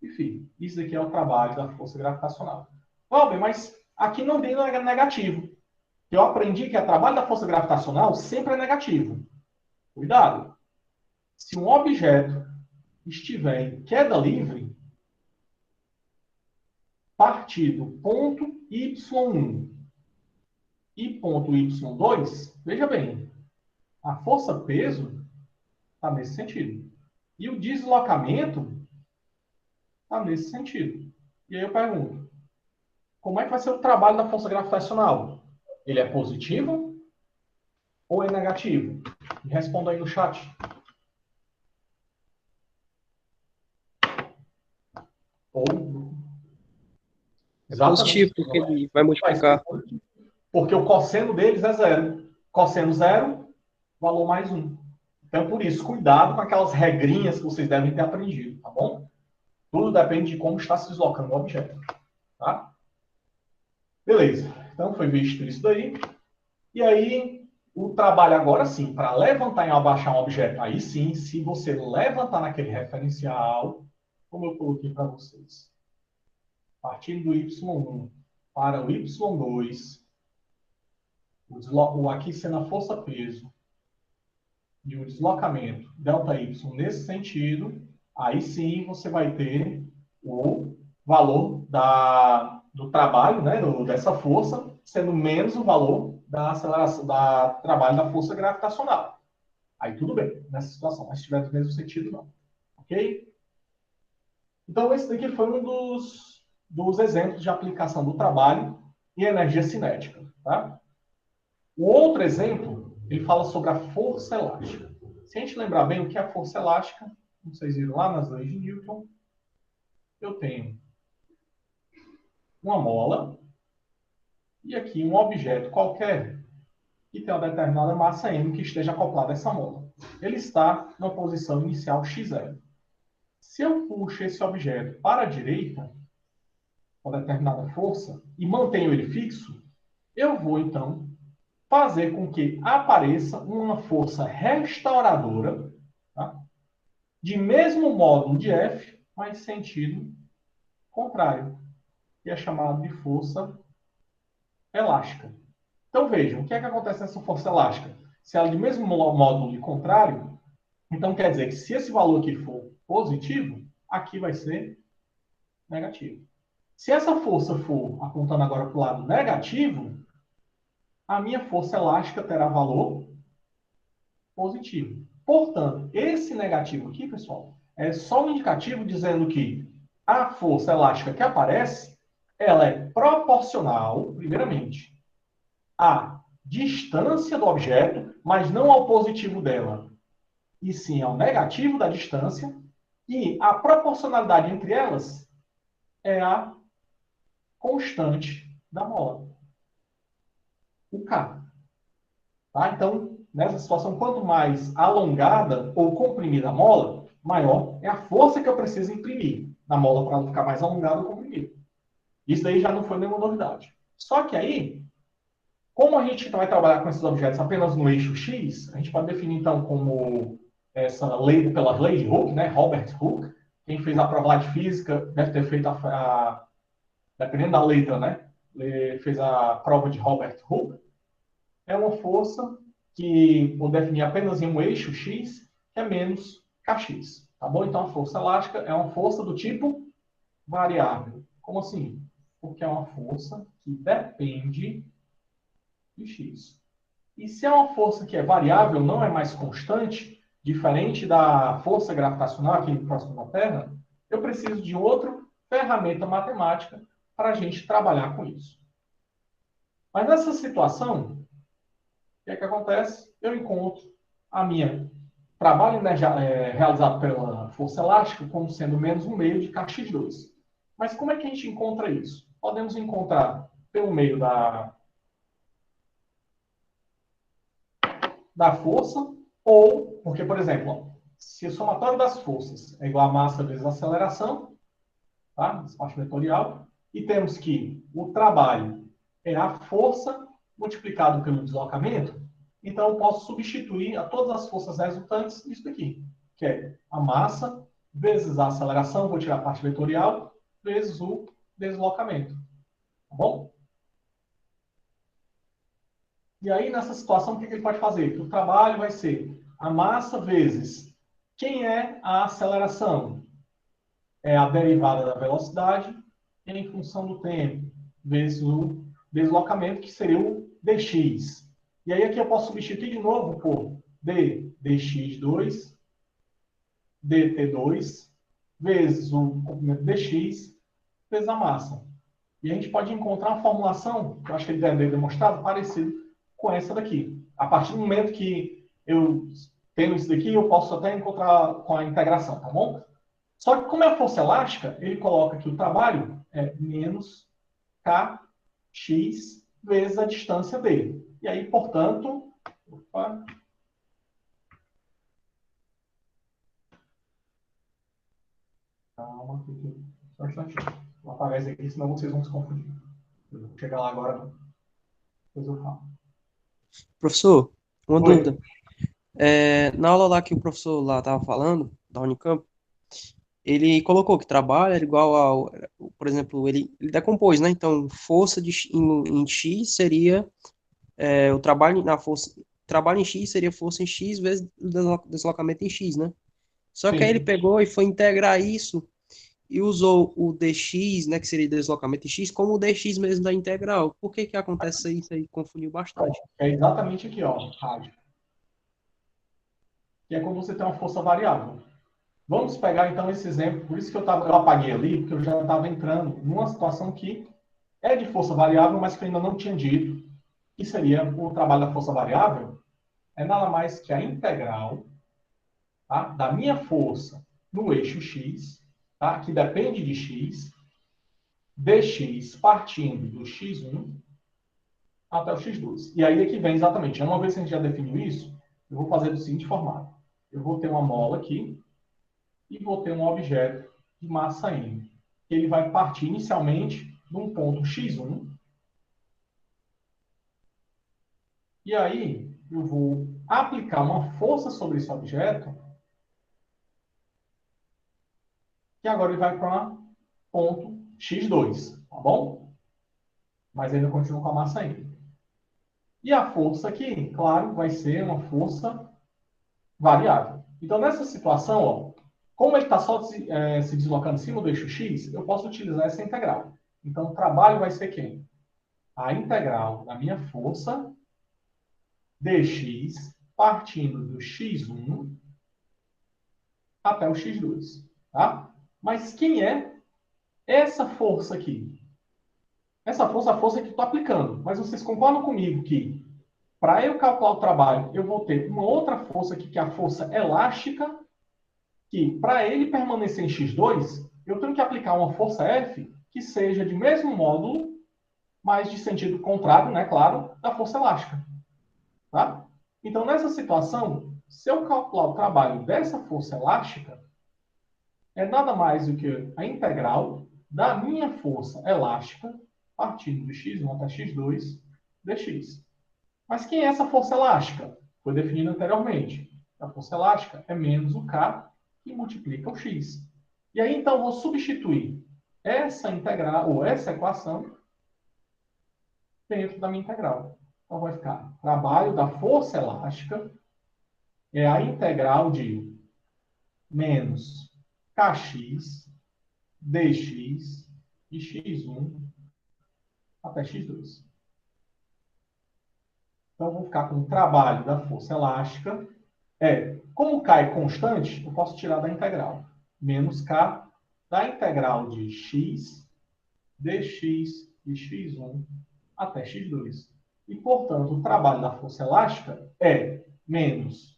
Enfim, isso aqui é o trabalho da força gravitacional. Bem, mas aqui não tem negativo. Eu aprendi que o trabalho da força gravitacional sempre é negativo. Cuidado! Se um objeto estiver em queda livre, partir do ponto Y1 e ponto Y2, veja bem, a força-peso está nesse sentido. E o deslocamento está nesse sentido. E aí eu pergunto, como é que vai ser o trabalho da força gravitacional? Ele é positivo ou é negativo? Me responda aí no chat. Ou... É positivo, porque ele vai multiplicar. Porque o cosseno deles é zero. Cosseno zero, valor mais 1. Então, por isso, cuidado com aquelas regrinhas que vocês devem ter aprendido, tá bom? Tudo depende de como está se deslocando o objeto, tá? Beleza. Então, foi visto isso daí. E aí, o trabalho agora sim, para levantar e abaixar um objeto, aí sim, se você levantar naquele referencial, como eu coloquei para vocês, partindo do Y1 para o Y2, aqui sendo a força-peso e o deslocamento ΔY nesse sentido, aí sim você vai ter o valor do trabalho, né, dessa força, sendo menos o valor da aceleração, trabalho da força gravitacional. Aí tudo bem, nessa situação, mas se estiver do mesmo sentido, não. Ok? Então, esse daqui foi um dos exemplos de aplicação do trabalho em energia cinética. Tá? O outro exemplo, ele fala sobre a força elástica. Se a gente lembrar bem o que é a força elástica, como vocês viram lá nas leis de Newton, eu tenho uma mola e aqui um objeto qualquer que tem uma determinada massa m que esteja acoplado a essa mola. Ele está na posição inicial x0. Se eu puxo esse objeto para a direita, com determinada força, e mantenho ele fixo, eu vou, então, fazer com que apareça uma força restauradora, tá? De mesmo módulo de F, mas sentido contrário, que é chamado de força elástica. Então, vejam, o que é que acontece nessa força elástica? Se ela é de mesmo módulo de contrário, então quer dizer que se esse valor aqui for positivo, aqui vai ser negativo. Se essa força for apontando agora para o lado negativo, a minha força elástica terá valor positivo. Portanto, esse negativo aqui, pessoal, é só um indicativo dizendo que a força elástica que aparece, ela é proporcional, primeiramente, à distância do objeto, mas não ao positivo dela, e sim ao negativo da distância, e a proporcionalidade entre elas é a constante da mola, o K. Tá? Então, nessa situação, quanto mais alongada ou comprimida a mola, maior é a força que eu preciso imprimir na mola para ela ficar mais alongada ou comprimida. Isso daí já não foi nenhuma novidade. Só que aí, como a gente vai trabalhar com esses objetos apenas no eixo X, a gente pode definir então como essa lei, pela lei de Hooke, né? Robert Hooke. Quem fez a prova lá de física deve ter feito dependendo da letra, né? Fez a prova de Robert Hooke. É uma força que vou definir apenas em um eixo X, que é menos kx. Tá bom? Então, a força elástica é uma força do tipo variável. Como assim? Porque é uma força que depende de x. E se é uma força que é variável, não é mais constante, diferente da força gravitacional aqui próximo da Terra, eu preciso de outra ferramenta matemática para a gente trabalhar com isso. Mas nessa situação, o que é que acontece? Eu encontro a minha trabalho realizado pela força elástica como sendo menos um meio de kx2. Mas como é que a gente encontra isso? Podemos encontrar pelo meio da força, ou, porque, por exemplo, ó, se o somatório das forças é igual a massa vezes a aceleração, tá? Espaço vetorial, e temos que o trabalho é a força multiplicado pelo deslocamento, então eu posso substituir a todas as forças resultantes nisso daqui, que é a massa vezes a aceleração, vou tirar a parte vetorial, vezes o deslocamento. Tá bom? E aí, nessa situação, o que ele pode fazer? O trabalho vai ser a massa vezes quem é a aceleração? É a derivada da velocidade em função do tempo, vezes o deslocamento, que seria o dx. E aí aqui eu posso substituir de novo por dx2, dt2, vezes o comprimento dx, vezes a massa. E a gente pode encontrar uma formulação, que eu acho que ele deve ter demonstrado, parecido com essa daqui. A partir do momento que eu tenho isso daqui, eu posso até encontrar com a integração, tá bom? Só que como é a força elástica, ele coloca que o trabalho é menos kx vezes a distância d. E aí, portanto, opa, calma, só um instantinho. Não aparece aqui, senão vocês vão se confundir. Eu vou chegar lá agora, depois eu falo. Professor, uma Oi. dúvida. Na aula lá que o professor lá estava falando, da Unicamp, ele colocou que trabalho era igual ao, por exemplo, ele decompôs, né? Então, força em X seria o trabalho na força, trabalho em X seria força em X vezes deslocamento em X, né? Só que aí ele Sim. pegou e foi integrar isso e usou o dx, né, que seria deslocamento em X, como o dx mesmo da integral. Por que que acontece isso aí? Confundiu bastante. É exatamente aqui, ó, rádio. Que é quando você tem uma força variável. Vamos pegar então esse exemplo, por isso que eu apaguei ali, porque eu já estava entrando numa situação que é de força variável, mas que eu ainda não tinha dito, que seria o trabalho da força variável, é nada mais que a integral, tá, da minha força no eixo x, tá, que depende de x, dx partindo do x1 até o x2. E aí é que vem exatamente, uma vez que a gente já definiu isso, eu vou fazer do seguinte formato. Eu vou ter uma mola aqui, e vou ter um objeto de massa m. Ele vai partir inicialmente de um ponto x1. E aí eu vou aplicar uma força sobre esse objeto, que agora ele vai para ponto x2, tá bom? Mas ainda continua com a massa m. E a força aqui, claro, vai ser uma força variável. Então, nessa situação, ó, como ele está só se deslocando em cima do eixo x, eu posso utilizar essa integral. Então, o trabalho vai ser quem? A integral da minha força dx partindo do x1 até o x2. Tá? Mas quem é essa força aqui? Essa força é a força que eu estou aplicando. Mas vocês concordam comigo que Para eu calcular o trabalho, eu vou ter uma outra força aqui, que é a força elástica, que para ele permanecer em x2, eu tenho que aplicar uma força F que seja de mesmo módulo, mas de sentido contrário, né, claro, da força elástica. Tá? Então, nessa situação, se eu calcular o trabalho dessa força elástica, é nada mais do que a integral da minha força elástica, partindo de x1 até x2, dx. Mas quem é essa força elástica? Foi definido anteriormente. A força elástica é menos o K que multiplica o x. E aí, então, eu vou substituir essa integral, ou essa equação, dentro da minha integral. Então, vai ficar trabalho da força elástica é a integral de menos kx dx de x1 até x2. Então, eu vou ficar com o trabalho da força elástica. Como K é constante, eu posso tirar da integral. Menos K da integral de x dx de x1 até x2. E, portanto, o trabalho da força elástica é menos.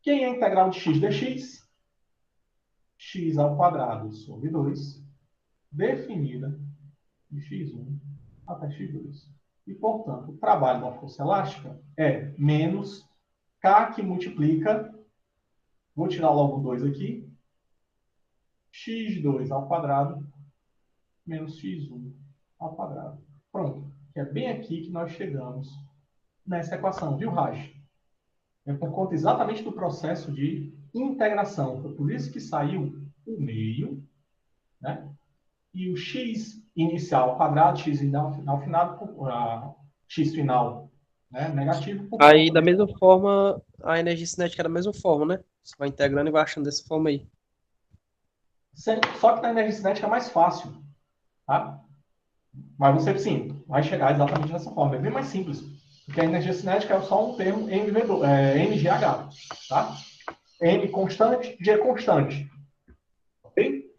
Quem é a integral de x dx? X ao quadrado sobre 2, definida de x1 até x2. E, portanto, o trabalho da força elástica é menos K que multiplica, vou tirar logo 2 aqui, x2 ao quadrado menos x1 ao quadrado. Pronto. Que é bem aqui que nós chegamos nessa equação, viu, Raj? É por conta exatamente do processo de integração. Foi por isso que saiu o meio, né? E o x inicial ao quadrado, x final, né, negativo. Por Aí, conta da desse... mesma forma, a energia cinética é da mesma forma, né? Você vai integrando e vai achando dessa forma aí. Só que na energia cinética é mais fácil, tá? Mas você, sim, vai chegar exatamente dessa forma. É bem mais simples. Porque a energia cinética é só um termo mgh, tá? M constante, G constante. Ok?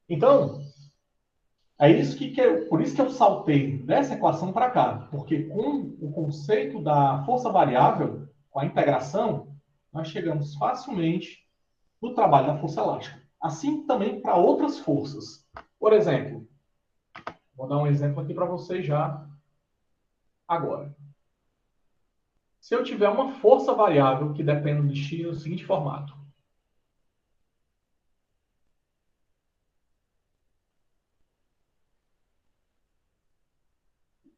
Então, por isso que eu saltei dessa equação para cá. Porque com o conceito da força variável, com a integração, nós chegamos facilmente no trabalho da força elástica. Assim também para outras forças. Por exemplo, vou dar um exemplo aqui para vocês já agora. Se eu tiver uma força variável que depende de x no seguinte formato.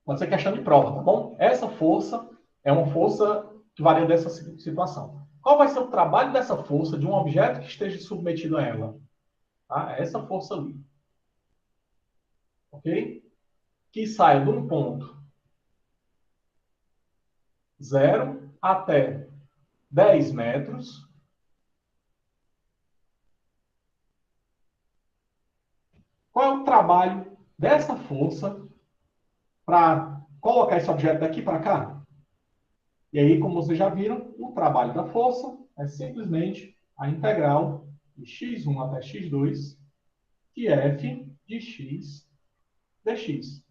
Pode ser questão de prova, tá bom? Essa força é uma força que varia dessa situação. Qual vai ser o trabalho dessa força de um objeto que esteja submetido a ela? Tá? Essa força ali. Ok? Que saia de um ponto 0 até 10 metros. Qual é o trabalho dessa força para colocar esse objeto daqui para cá? E aí, como vocês já viram, o trabalho da força é simplesmente a integral de x1 até x2 de f de x dx.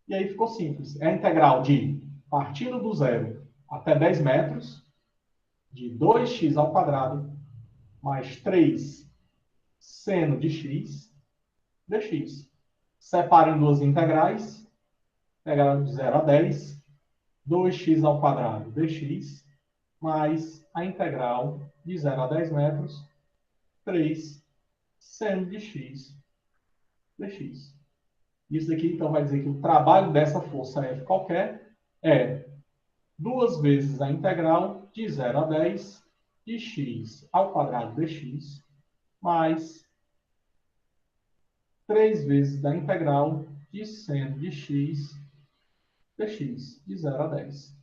E aí ficou simples. É a integral de, partindo do zero até 10 metros, de 2x ao quadrado mais 3 seno de x dx. Separa em duas integrais. Integral de 0 a 10, 2x ao quadrado dx, mais a integral de 0 a 10 metros, 3 seno de x dx. Isso daqui, então, vai dizer que o trabalho dessa força F qualquer é 2 vezes a integral de 0 a 10 de x ao quadrado dx, mais 3 vezes da integral de seno de x dx, de 0 a 10.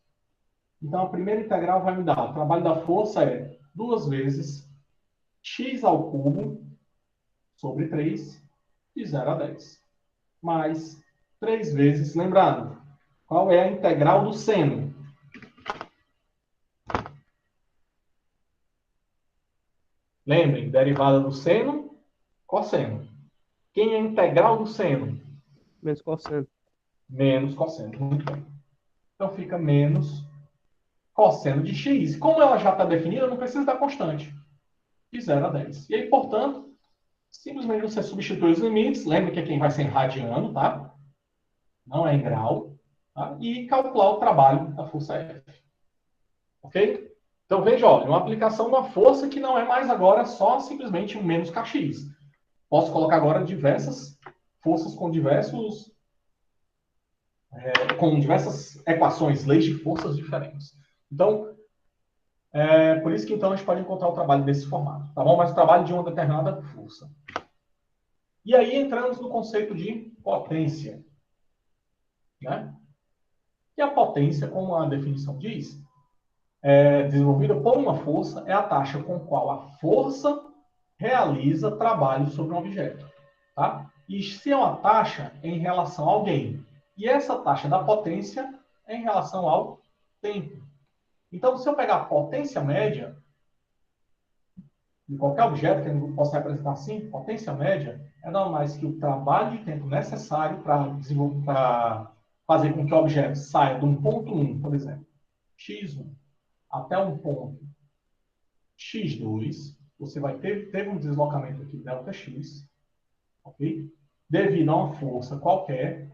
Então, a primeira integral vai me dar, o trabalho da força é 2 vezes x ao cubo sobre 3, de 0 a 10. Mais 3 vezes, lembrando, qual é a integral do seno? Lembrem, derivada do seno, cosseno. Quem é a integral do seno? Menos cosseno. Menos cosseno. Muito bem. Então fica menos cosseno de x. Como ela já está definida, eu não preciso da constante. De 0 a 10. E aí, portanto, simplesmente você substitui os limites. Lembra que quem vai ser em radiano, tá? Não é em grau. Tá? E calcular o trabalho da força F. Ok? Então, veja, olha, uma aplicação de uma força que não é mais agora só simplesmente um menos kx. Posso colocar agora diversas forças com diversas equações, leis de forças diferentes. Então, por isso que então a gente pode encontrar o trabalho desse formato, tá bom? Mas o trabalho de uma determinada força. E aí entramos no conceito de potência, né? E a potência, como a definição diz, desenvolvida por uma força, é a taxa com qual a força realiza trabalho sobre um objeto, tá? E se é uma taxa em relação a alguém. E essa taxa da potência é em relação ao tempo. Então, se eu pegar a potência média de qualquer objeto, que eu posso representar assim, potência média é nada mais que o trabalho de tempo necessário para fazer com que o objeto saia de um ponto 1, por exemplo, x1, até um ponto x2, você vai ter um deslocamento aqui, ΔX, ok? Devido a uma força qualquer,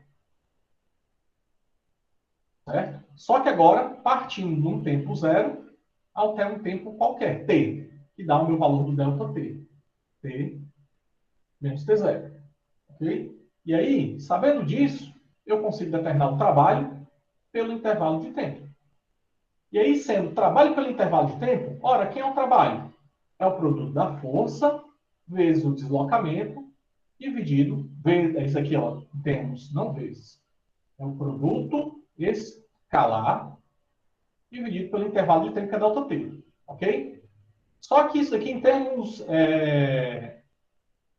certo? Só que agora, partindo de um tempo zero até um tempo qualquer, t, que dá o meu valor do ΔT. T menos T0. Ok? E aí, sabendo disso, eu consigo determinar o trabalho pelo intervalo de tempo. E aí, sendo trabalho pelo intervalo de tempo, ora, quem é o trabalho? É o produto da força vezes o deslocamento dividido, isso aqui, ó, temos, não vezes, é o produto escalar dividido pelo intervalo de tempo que é ΔT. Ok? Só que isso aqui, em termos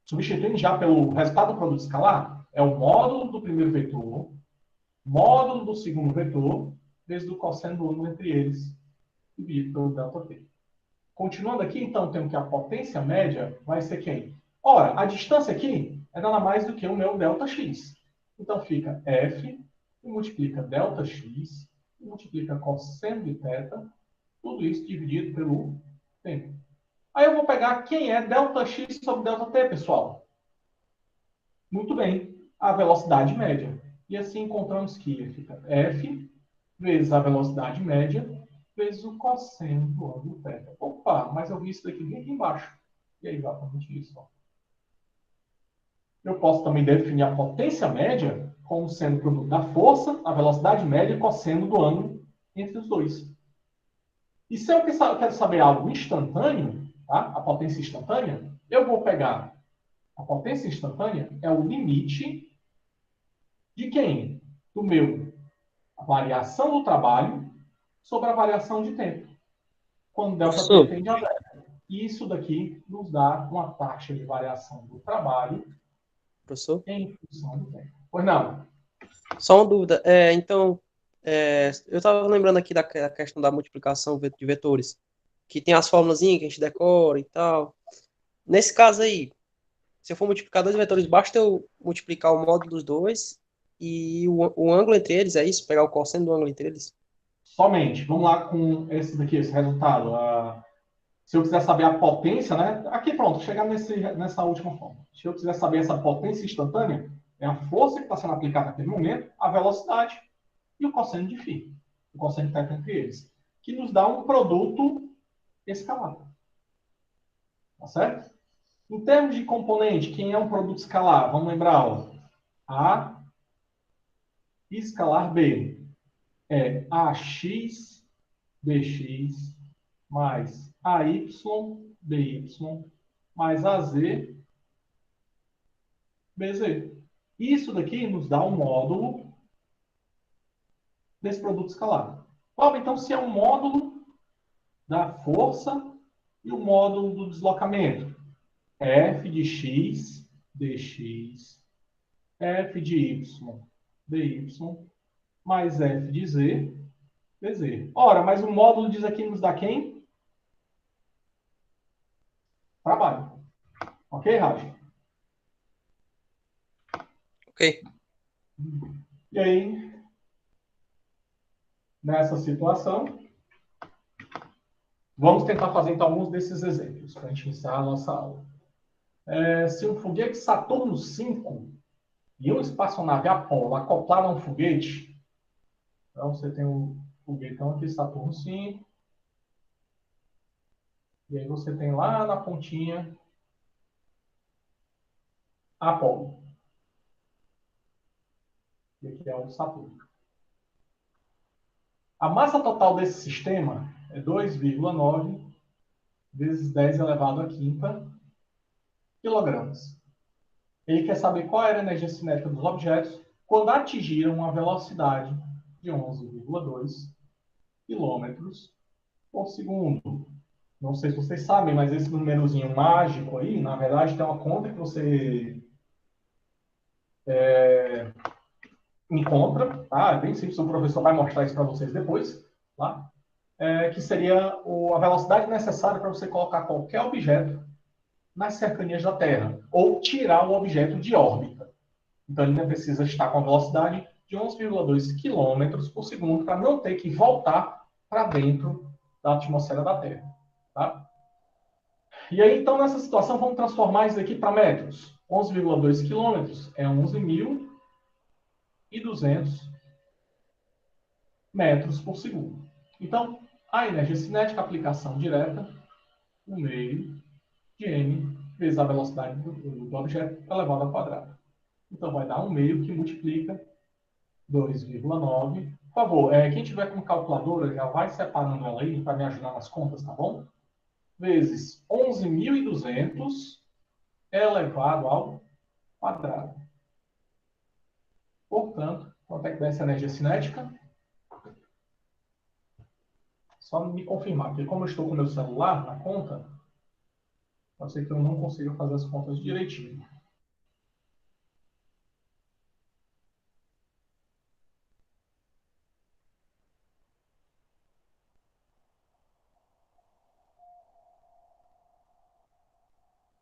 substituindo já pelo resultado do produto escalar, é o módulo do primeiro vetor, módulo do segundo vetor, vezes o cosseno do ângulo entre eles, dividido pelo ΔT. Continuando aqui, então, temos que a potência média vai ser quem? Ora, a distância aqui é nada mais do que o meu ΔX. Então, fica F, e multiplica ΔX, e multiplica cosseno de θ, tudo isso dividido pelo tempo. Aí eu vou pegar quem é ΔX sobre ΔT, pessoal. Muito bem, a velocidade média. E assim encontramos que fica F vezes a velocidade média vezes o cosseno do ângulo θ. Opa, mas eu vi isso daqui bem aqui embaixo. E é exatamente isso. Ó. Eu posso também definir a potência média como sendo produto da força, a velocidade média e cosseno do ângulo entre os dois. E se eu quero saber algo instantâneo, tá? A potência instantânea, eu vou pegar a potência instantânea é o limite de quem? Do meu, a variação do trabalho sobre a variação de tempo. Quando ΔT Professor, tende a zero. E isso daqui nos dá uma taxa de variação do trabalho professor, em função do tempo. Pois não? só uma dúvida. Então, eu estava lembrando aqui da questão da multiplicação de vetores, que tem as fórmulas que a gente decora e tal. Nesse caso aí, se eu for multiplicar dois vetores, basta eu multiplicar o módulo dos dois e o ângulo entre eles, é isso? Pegar o cosseno do ângulo entre eles? Somente. Vamos lá com esse daqui, esse resultado. Se eu quiser saber a potência, né? Aqui pronto, chegar nessa última forma. Se eu quiser saber essa potência instantânea, é a força que está sendo aplicada naquele momento, a velocidade e o cosseno de φ. O cosseno que está entre eles. Que nos dá um produto escalar. Tá certo? Em termos de componente, quem é um produto escalar? Vamos lembrar, ó. A escalar B é AX BX mais AY BY mais AZ BZ. Isso daqui nos dá um módulo desse produto escalar. Então, se é um módulo da força e o módulo do deslocamento, F de x dx, F de y dy, mais F de z dz. Ora, mas o módulo diz aqui nos dá quem? Trabalho. Ok, Raj? Ok. E aí, Nessa situação, vamos tentar fazer então alguns desses exemplos para a gente encerrar a nossa aula. Se um foguete Saturno V e uma espaçonave Apollo acoplaram a um foguete, então você tem um foguetão aqui, Saturno V, e aí você tem lá na pontinha Apollo. E aqui é o Saturno. A massa total desse sistema é 2,9 vezes 10 elevado à quinta quilogramas. Ele quer saber qual era a energia cinética dos objetos quando atingiram uma velocidade de 11,2 quilômetros por segundo. Não sei se vocês sabem, mas esse númerozinho mágico aí, na verdade, tem uma conta que você encontra, tá? É bem simples, o professor vai mostrar isso para vocês depois, tá? Que seria a velocidade necessária para você colocar qualquer objeto nas cercanias da Terra, ou tirar o objeto de órbita. Então, ele precisa estar com a velocidade de 11,2 km por segundo para não ter que voltar para dentro da atmosfera da Terra. Tá? E aí, então, nessa situação, vamos transformar isso aqui para metros. 11,2 km é 11.200 metros por segundo. Então, a energia cinética, aplicação direta, 1 meio de m vezes a velocidade do objeto elevado ao quadrado. Então, vai dar 1 meio que multiplica 2,9. Por favor, quem tiver com calculadora, já vai separando ela aí para me ajudar nas contas, tá bom? Vezes 11.200 elevado ao quadrado. Portanto, quanto é que dá essa energia cinética? Só me confirmar, porque como eu estou com o meu celular na conta, pode ser que eu não consiga fazer as contas direitinho.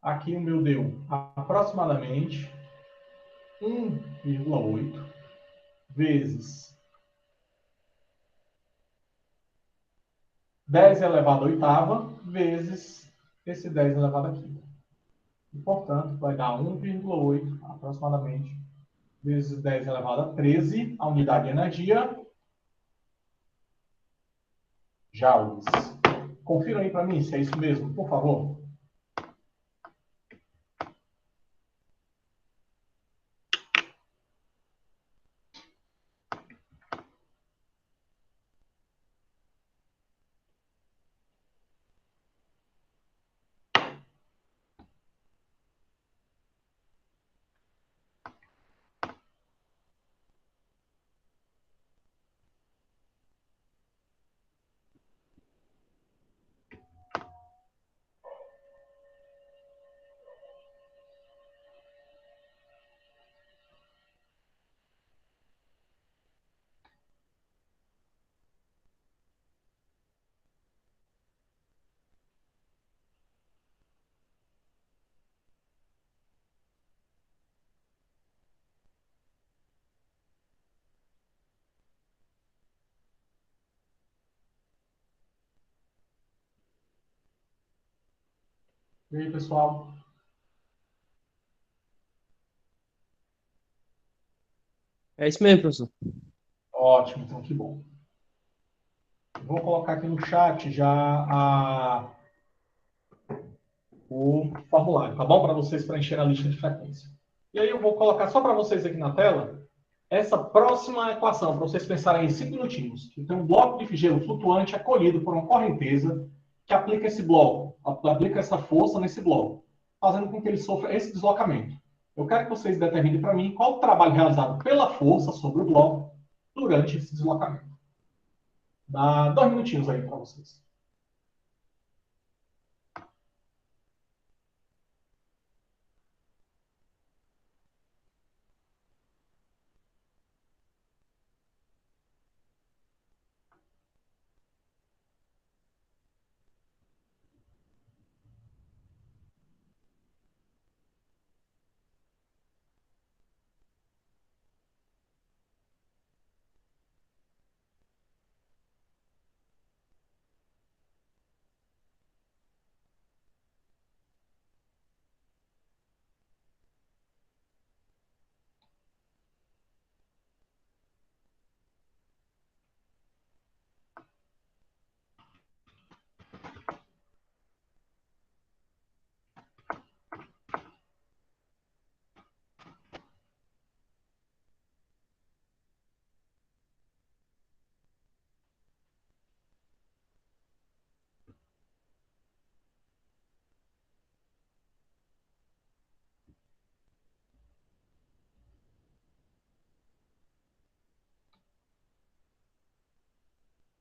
Aqui o meu deu aproximadamente 1,8 vezes 10 elevado à oitava vezes esse 10 elevado à quinta. E, portanto, vai dar 1,8 aproximadamente vezes 10 elevado a 13, a unidade de energia, joules. Confiram aí para mim se é isso mesmo, por favor. E aí, pessoal? É isso mesmo, professor. Ótimo, então que bom. Vou colocar aqui no chat já o formulário, tá bom? Para vocês preencherem a lista de frequência. E aí eu vou colocar só para vocês aqui na tela essa próxima equação, para vocês pensarem em 5 minutinhos. Então, um bloco de gelo flutuante acolhido por uma correnteza que aplica esse bloco, aplica essa força nesse bloco, fazendo com que ele sofra esse deslocamento. Eu quero que vocês determinem para mim qual o trabalho realizado pela força sobre o bloco durante esse deslocamento. Dá 2 minutinhos aí para vocês.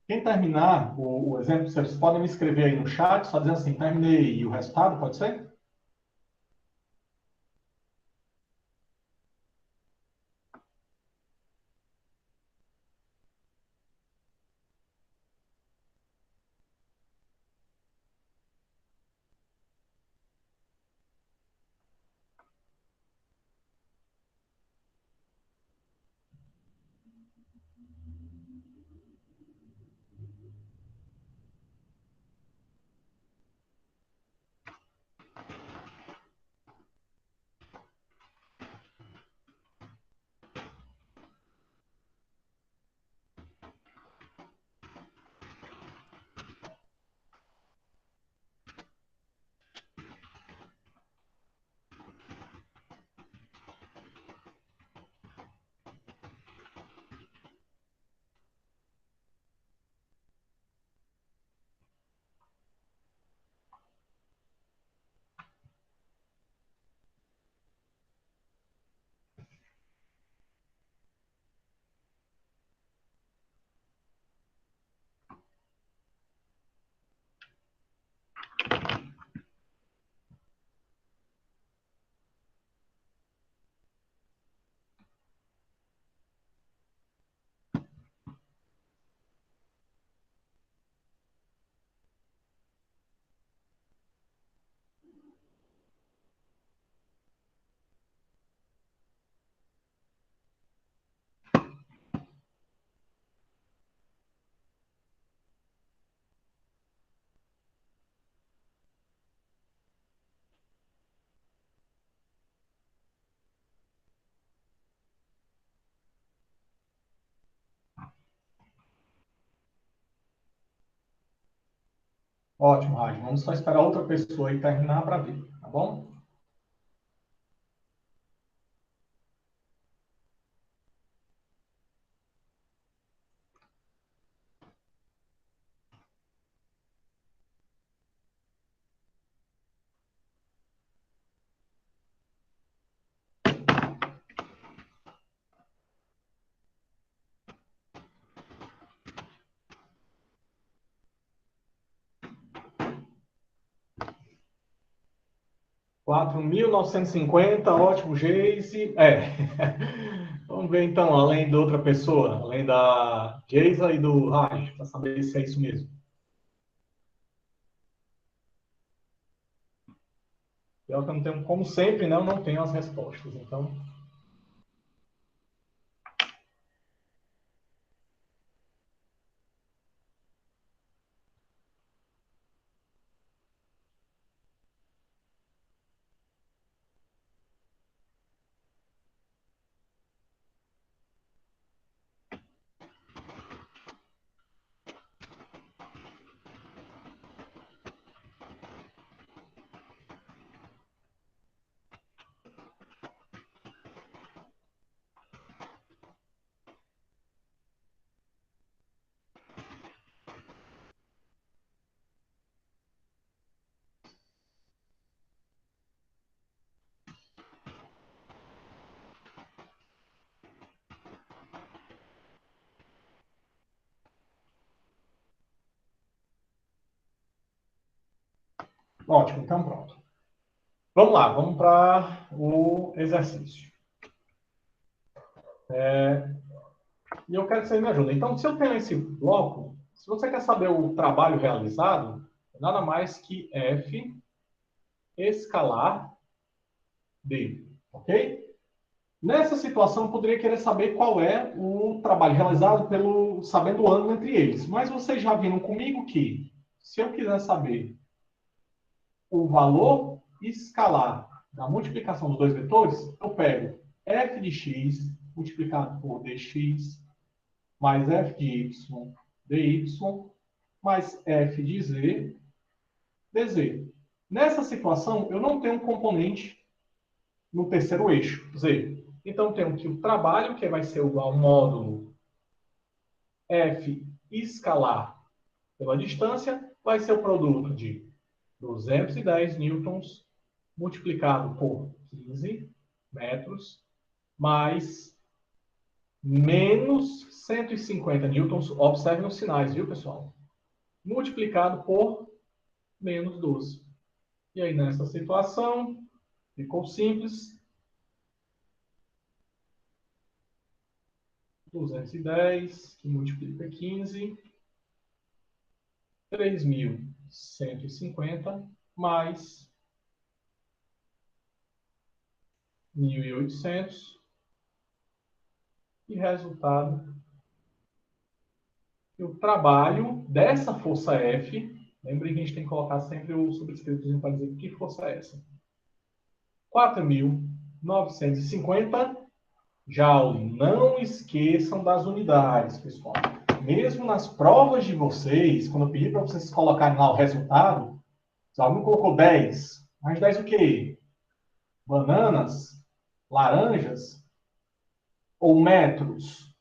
Quem terminar o exemplo, vocês podem me escrever aí no chat, só dizendo assim, terminei e o resultado, pode ser? Ótimo, Raj. Vamos só esperar outra pessoa aí terminar para ver, tá bom? $4.950, ótimo, Geise. Vamos ver então, além de outra pessoa, além da Geisa e do Raj, para saber se é isso mesmo. Pior que eu não tenho, como sempre, né, eu não tenho as respostas, então... Ótimo, então pronto. Vamos lá, vamos para o exercício. E eu quero que você me ajude. Então, se eu tenho esse bloco, se você quer saber o trabalho realizado, nada mais que F escalar D, ok? Nessa situação, eu poderia querer saber qual é o trabalho realizado sabendo o ângulo entre eles. Mas vocês já viram comigo que, se eu quiser saber o valor escalar da multiplicação dos dois vetores, eu pego f de x multiplicado por dx mais f de y dy mais f de z dz. Nessa situação, eu não tenho um componente no terceiro eixo, z. Então, tenho que o trabalho, que vai ser igual ao módulo f escalar pela distância, vai ser o produto de 210 newtons multiplicado por 15 metros mais menos 150 newtons, observem os sinais, viu, pessoal? Multiplicado por menos 12. E aí, nessa situação, ficou simples. 210, que multiplica 15, 3.150 mais 1.800. E resultado, o trabalho dessa força F, lembrem que a gente tem que colocar sempre o subscrito para dizer que força é essa. 4.950 Joule. Não esqueçam das unidades, pessoal. Mesmo nas provas de vocês, quando eu pedi para vocês colocarem lá o resultado, o aluno colocou 10. Mas 10 o quê? Bananas? Laranjas? Ou metros?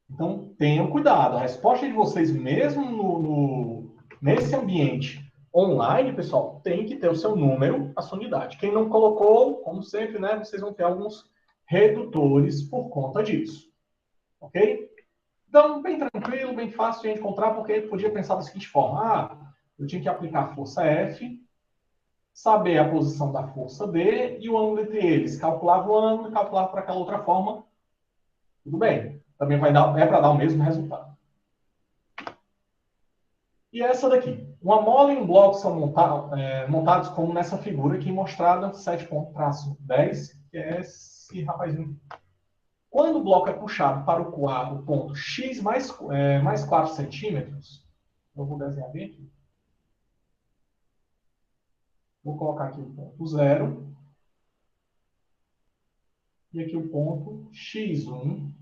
Então, tenham cuidado. A resposta de vocês, mesmo nesse ambiente online, pessoal, tem que ter o seu número, a sua unidade. Quem não colocou, como sempre, né, vocês vão ter alguns redutores por conta disso. Ok? Então, bem tranquilo, bem fácil de encontrar, porque podia pensar da seguinte forma. Ah, eu tinha que aplicar a força F, saber a posição da força D e o ângulo entre eles. Calculava o ângulo e calculava para aquela outra forma. Tudo bem. Também é para dar o mesmo resultado. E essa daqui. Uma mola e um bloco são montados como nessa figura aqui mostrada, 7.10, que é esse rapazinho. Quando o bloco é puxado para o ponto x mais 4 centímetros, eu vou desenhar bem aqui. Vou colocar aqui o ponto 0. E aqui o ponto x1,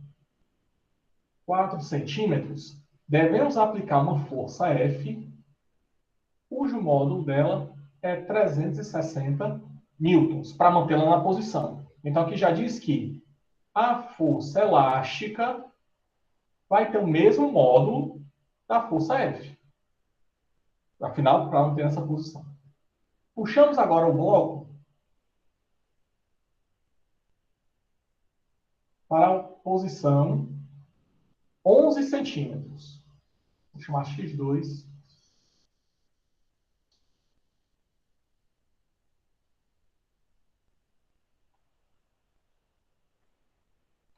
4 centímetros. Devemos aplicar uma força F, cujo módulo dela é 360 newtons, para mantê-la na posição. Então, aqui já diz que a força elástica vai ter o mesmo módulo da força F. Afinal, para manter essa posição. Puxamos agora o bloco para a posição 11 centímetros. Vou chamar x2.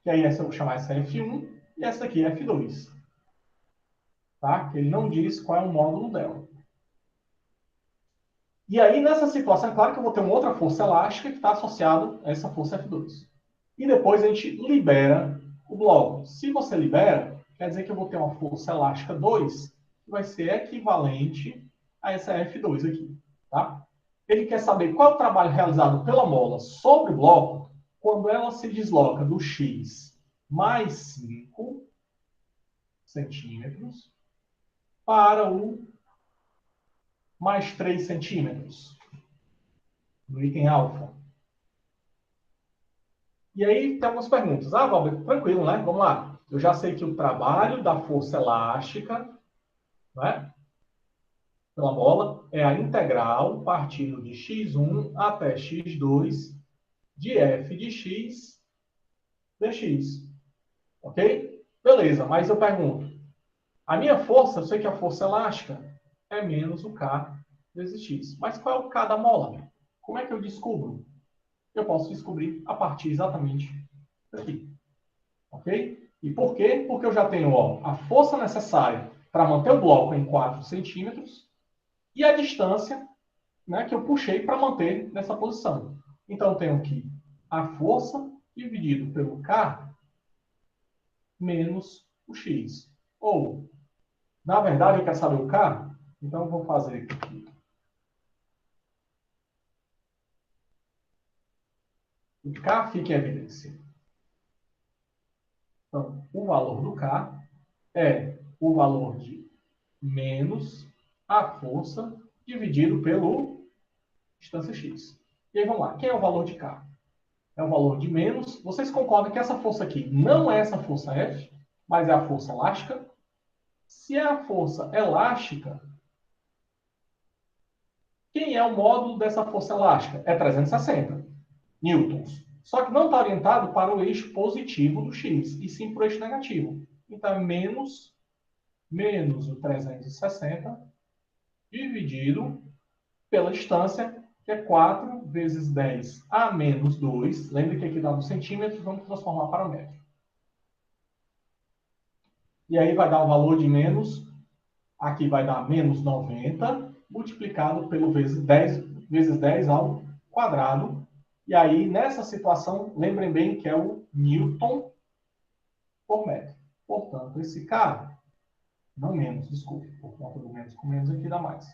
E aí, essa eu vou chamar essa F1 e essa aqui é F2. Tá? Que ele não diz qual é o módulo dela. E aí, nessa situação, é claro que eu vou ter uma outra força elástica que está associada a essa força F2. E depois a gente libera o bloco. Se você libera, quer dizer que eu vou ter uma força elástica 2, que vai ser equivalente a essa F2 aqui. Tá? Ele quer saber qual é o trabalho realizado pela mola sobre o bloco quando ela se desloca do x mais 5 centímetros para o mais 3 centímetros, no item alfa. E aí tem algumas perguntas. Ah, Valber, tranquilo, né? Vamos lá. Eu já sei que o trabalho da força elástica, né, pela mola é a integral partindo de x1 até x2 de f de x dx. Ok? Beleza, mas eu pergunto. A minha força, eu sei que a força elástica é menos o K vezes x. Mas qual é o K da mola? Como é que eu descubro? Eu posso descobrir a partir exatamente daqui. Ok? E por quê? Porque eu já tenho a força necessária para manter o bloco em 4 centímetros e a distância, né, que eu puxei para manter nessa posição. Então, eu tenho aqui a força dividido pelo K menos o x. Ou, na verdade, eu quero saber o K, então eu vou fazer aqui. O K fica em evidência. Então, o valor do K é o valor de menos a força dividido pelo distância x. E aí, vamos lá. Quem é o valor de K? É o valor de menos. Vocês concordam que essa força aqui não é essa força F, mas é a força elástica? Se é a força elástica, quem é o módulo dessa força elástica? É 360 newtons. Só que não está orientado para o eixo positivo do x, e sim para o eixo negativo. Então, é menos o 360 dividido pela distância, que é 4 vezes 10 a menos 2. Lembre que aqui dá no centímetro, vamos transformar para metro. E aí vai dar um valor de menos, aqui vai dar menos 90, multiplicado pelo vezes 10 ao quadrado. E aí, nessa situação, lembrem bem que é o Newton por metro. Portanto, esse cara, não menos, desculpe, por conta do menos com menos aqui dá mais.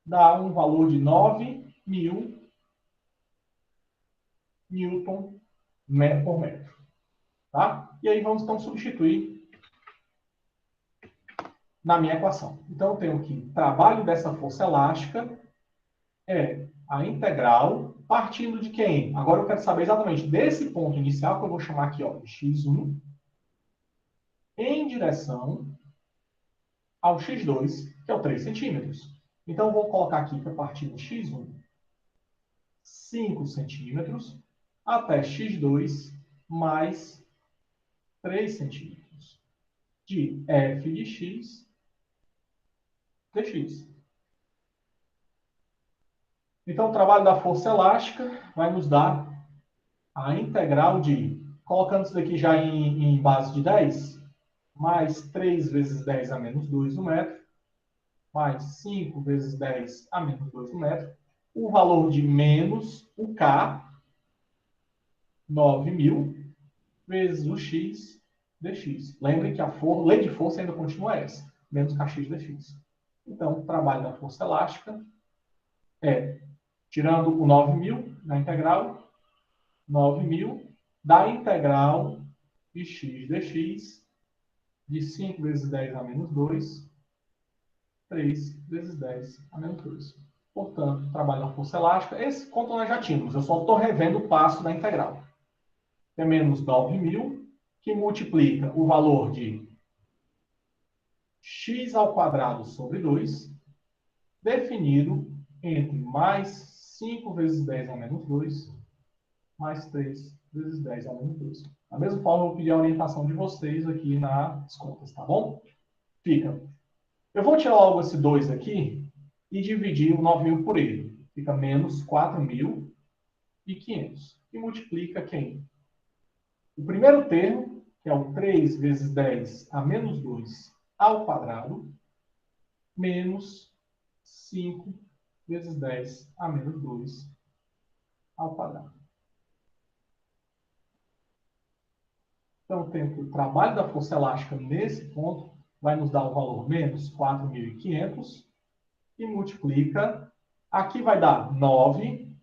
Dá um valor de 9.000 Newton por metro. Tá? E aí vamos então substituir na minha equação. Então eu tenho que o trabalho dessa força elástica é a integral partindo de quem? Agora eu quero saber exatamente desse ponto inicial, que eu vou chamar aqui ó, de x1, em direção ao x2, que é o 3 centímetros. Então eu vou colocar aqui que a partir de x1, 5 centímetros, até x2 mais 3 centímetros, de f de x dx. Então, o trabalho da força elástica vai nos dar a integral de, colocando isso daqui já em base de 10, mais 3 vezes 10 a menos 2 no metro, mais 5 vezes 10 a menos 2 no metro, o valor de menos o K, 9.000, vezes o x dx. Lembrem que a lei de força ainda continua essa, menos kx dx. Então, o trabalho da força elástica é, tirando o 9.000 na integral, 9.000 da integral de x dx de 5 vezes 10 a menos 2, 3 vezes 10 a menos 2. Portanto, o trabalho da força elástica, esse conto nós já tínhamos, eu só estou revendo o passo da integral. É menos 9.000, que multiplica o valor de x ao quadrado sobre 2, definido entre mais 5 vezes 10 a menos 2, mais 3 vezes 10 a menos 2. Da mesma forma, eu vou pedir a orientação de vocês aqui nas contas, tá bom? Fica. Eu vou tirar logo esse 2 aqui e dividir o 9.000 por ele. Fica menos 4.500. E multiplica quem? O primeiro termo, que é o 3 vezes 10 a menos 2 ao quadrado, menos 5 vezes 10 a menos 2 ao quadrado. Então, o trabalho da força elástica nesse ponto vai nos dar o valor menos 4.500 e multiplica. Aqui vai dar 9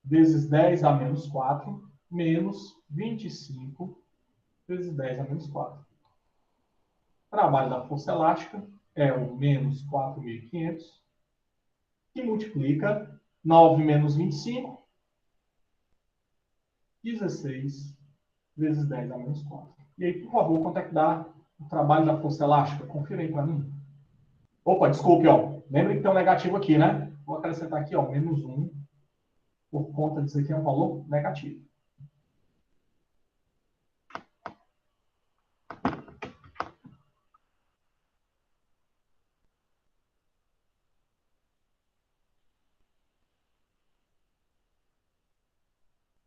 vezes 10 a menos 4, menos 25 vezes 10 a menos 4. O trabalho da força elástica é o menos 4.500, que multiplica 9 menos 25, 16 vezes 10 a menos 4. E aí, por favor, quanto é que dá o trabalho da força elástica? Confira aí para mim. Opa, desculpe, ó. Lembra que tem um negativo aqui, né? Vou acrescentar aqui, ó, menos 1, por conta disso aqui é um valor negativo.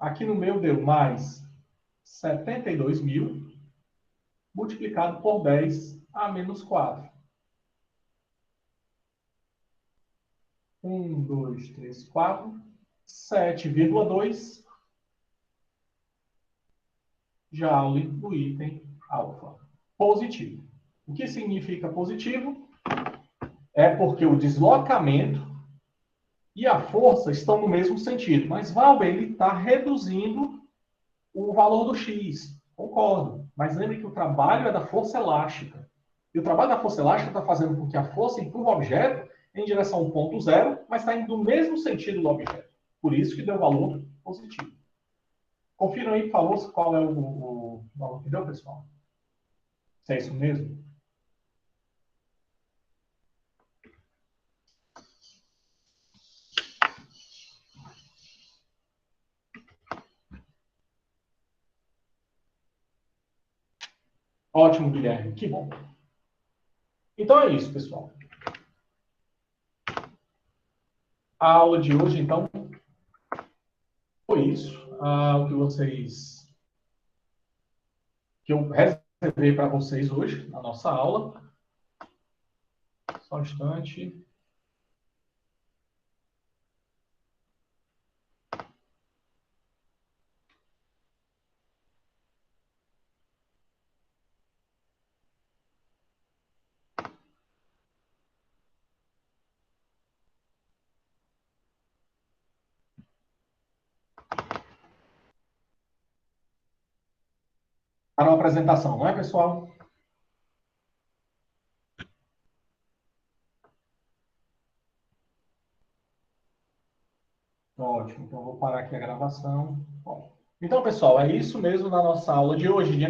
Aqui no meu deu mais 72.000 multiplicado por 10 a menos 4. 1, 2, 3, 4, 7,2 Joule do item alfa. Positivo. O que significa positivo? É porque o deslocamento e a força estão no mesmo sentido. Mas, Valber, ele está reduzindo o valor do x. Concordo. Mas lembre que o trabalho é da força elástica. E o trabalho da força elástica está fazendo com que a força empurre o objeto em direção ao ponto zero, mas está indo no mesmo sentido do objeto. Por isso que deu valor positivo. Confiram aí, por favor, qual é o valor que deu, pessoal. Se é isso mesmo? Ótimo, Guilherme. Que bom. Então é isso, pessoal. A aula de hoje, então, foi isso. O que vocês... que eu reservei para vocês hoje, na nossa aula. Só um instante. Para uma apresentação, não é, pessoal? Ótimo. Então, vou parar aqui a gravação. Bom, então, pessoal, é isso mesmo na nossa aula de hoje, de